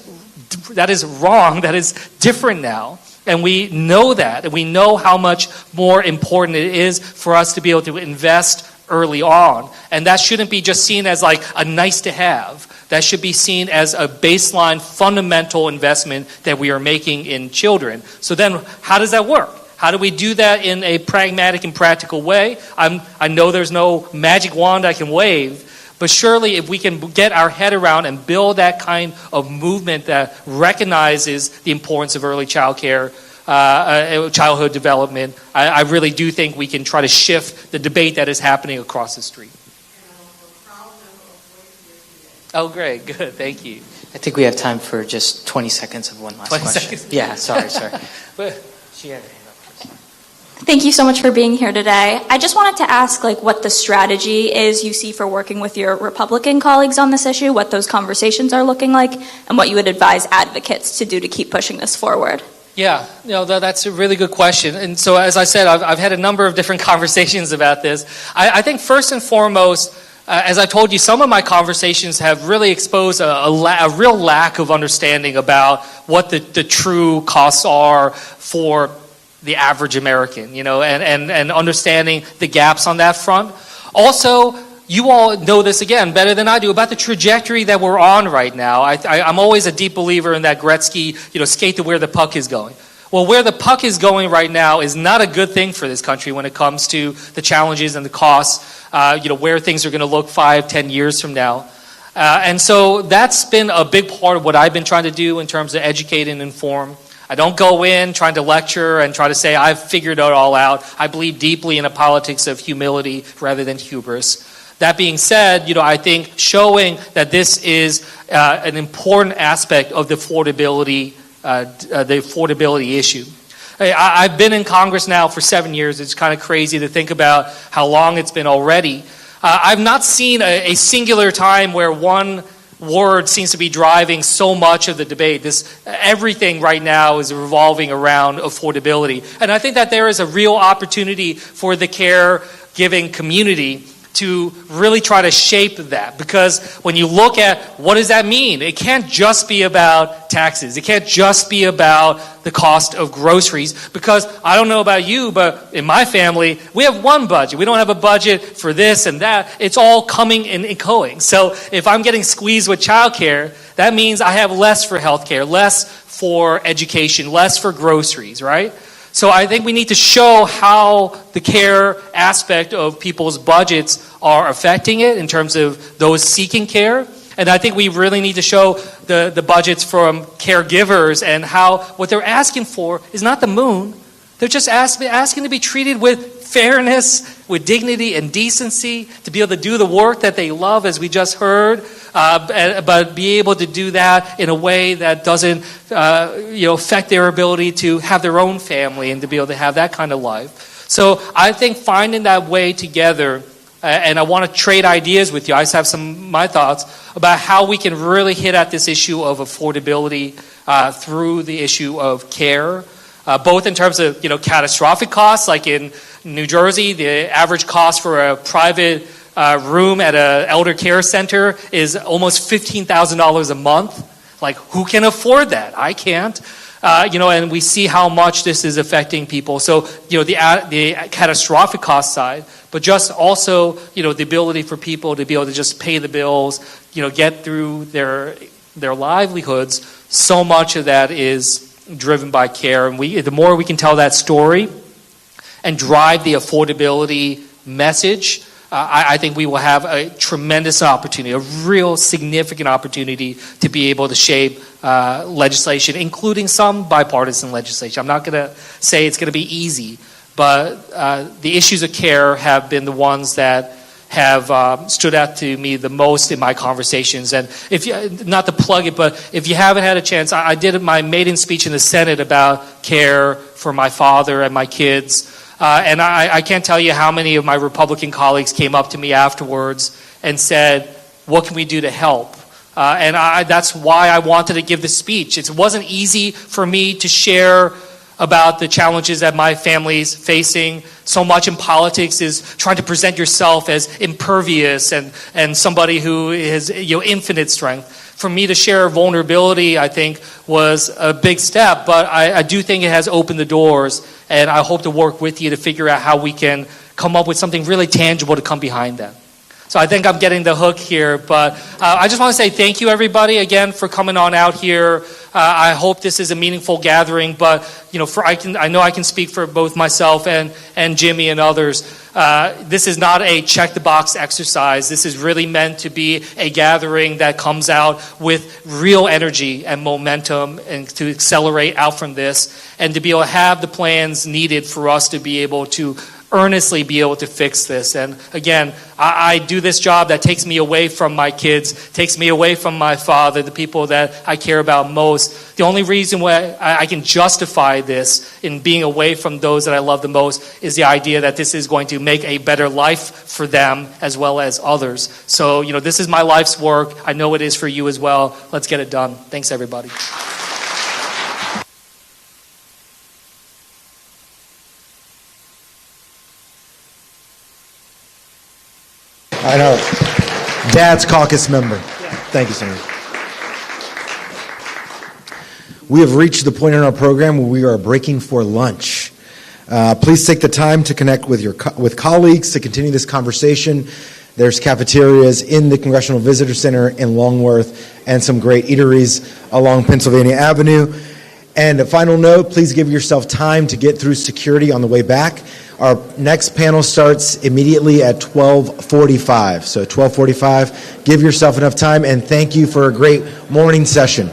wrong. That is different now. And we know that, and we know how much more important it is for us to be able to invest early on. And that shouldn't be just seen as like a nice to have. That should be seen as a baseline fundamental investment that we are making in children. So then how does that work? How do we do that in a pragmatic and practical way? I know there's no magic wand I can wave, but surely if we can get our head around and build that kind of movement that recognizes the importance of early childhood development, I really do think we can try to shift the debate that is happening across the street. Oh, great. Good. Thank you. I think we have time for just 20 seconds of one last 20 question. seconds? Yeah, sorry. But She had her hand up first. Thank you so much for being here today. I just wanted to ask what the strategy is you see for working with your Republican colleagues on this issue, what those conversations are looking like, and what you would advise advocates to do to keep pushing this forward. Yeah, that's a really good question. And so as I said, I've had a number of different conversations about this. I think first and foremost, as I told you, some of my conversations have really exposed a real lack of understanding about what the true costs are for the average American, and understanding the gaps on that front. Also, you all know this again better than I do about the trajectory that we're on right now. I'm always a deep believer in that Gretzky, skate to where the puck is going. Well, where the puck is going right now is not a good thing for this country when it comes to the challenges and the costs, where things are going to look 5-10 years from now. And so that's been a big part of what I've been trying to do in terms of educate and inform. I don't go in trying to lecture and try to say I've figured it all out. I believe deeply in a politics of humility rather than hubris. That being said, I think showing that this is an important aspect of the affordability issue. I've been in Congress now for 7 years. It's kind of crazy to think about how long it's been already. I've not seen a singular time where one word seems to be driving so much of the debate. Everything right now is revolving around affordability. And I think that there is a real opportunity for the caregiving community to really try to shape that. Because when you look at what does that mean, it can't just be about taxes. It can't just be about the cost of groceries. Because I don't know about you, but in my family, we have one budget. We don't have a budget for this and that. It's all coming and going. So if I'm getting squeezed with childcare, that means I have less for healthcare, less for education, less for groceries, right? So I think we need to show how the care aspect of people's budgets are affecting it in terms of those seeking care. And I think we really need to show the budgets from caregivers and how what they're asking for is not the moon. They're just asking to be treated with fairness, with dignity and decency, to be able to do the work that they love, as we just heard, but be able to do that in a way that doesn't affect their ability to have their own family and to be able to have that kind of life. So I think finding that way together, and I want to trade ideas with you. I just have my thoughts about how we can really hit at this issue of affordability through the issue of care. Both in terms of catastrophic costs, like in New Jersey, the average cost for a private room at an elder care center is almost $15,000 a month. Like, who can afford that? I can't. And we see how much this is affecting people. So, the catastrophic cost side, but just also, the ability for people to be able to just pay the bills, get through their livelihoods. So much of that is driven by care, and the more we can tell that story and drive the affordability message, I think we will have a tremendous opportunity, a real significant opportunity to be able to shape legislation, including some bipartisan legislation. I'm not going to say it's going to be easy, but the issues of care have been the ones that have stood out to me the most in my conversations. And not to plug it, but if you haven't had a chance, I did my maiden speech in the Senate about care for my father and my kids. And I can't tell you how many of my Republican colleagues came up to me afterwards and said, what can we do to help? And that's why I wanted to give the speech. It wasn't easy for me to share about the challenges that my family's facing. So much in politics is trying to present yourself as impervious and somebody who has infinite strength. For me to share vulnerability, I think, was a big step, but I do think it has opened the doors, and I hope to work with you to figure out how we can come up with something really tangible to come behind that. So I think I'm getting the hook here, but I just want to say thank you, everybody, again, for coming on out here. I hope this is a meaningful gathering, but I know I can speak for both myself and Jimmy and others. This is not a check the box exercise. This is really meant to be a gathering that comes out with real energy and momentum, and to accelerate out from this, and to be able to have the plans needed for us to be able to earnestly be able to fix this. And again, I do this job that takes me away from my kids, takes me away from my father, the people that I care about most. The only reason why I can justify this in being away from those that I love the most is the idea that this is going to make a better life for them as well as others. So, this is my life's work. I know it is for you as well. Let's get it done. Thanks, everybody. I know. Dad's Caucus member. Thank you, Senator. We have reached the point in our program where we are breaking for lunch. Please take the time to connect with colleagues to continue this conversation. There's cafeterias in the Congressional Visitor Center in Longworth and some great eateries along Pennsylvania Avenue. And a final note, please give yourself time to get through security on the way back. Our next panel starts immediately at 12:45. So 12:45, give yourself enough time, and thank you for a great morning session.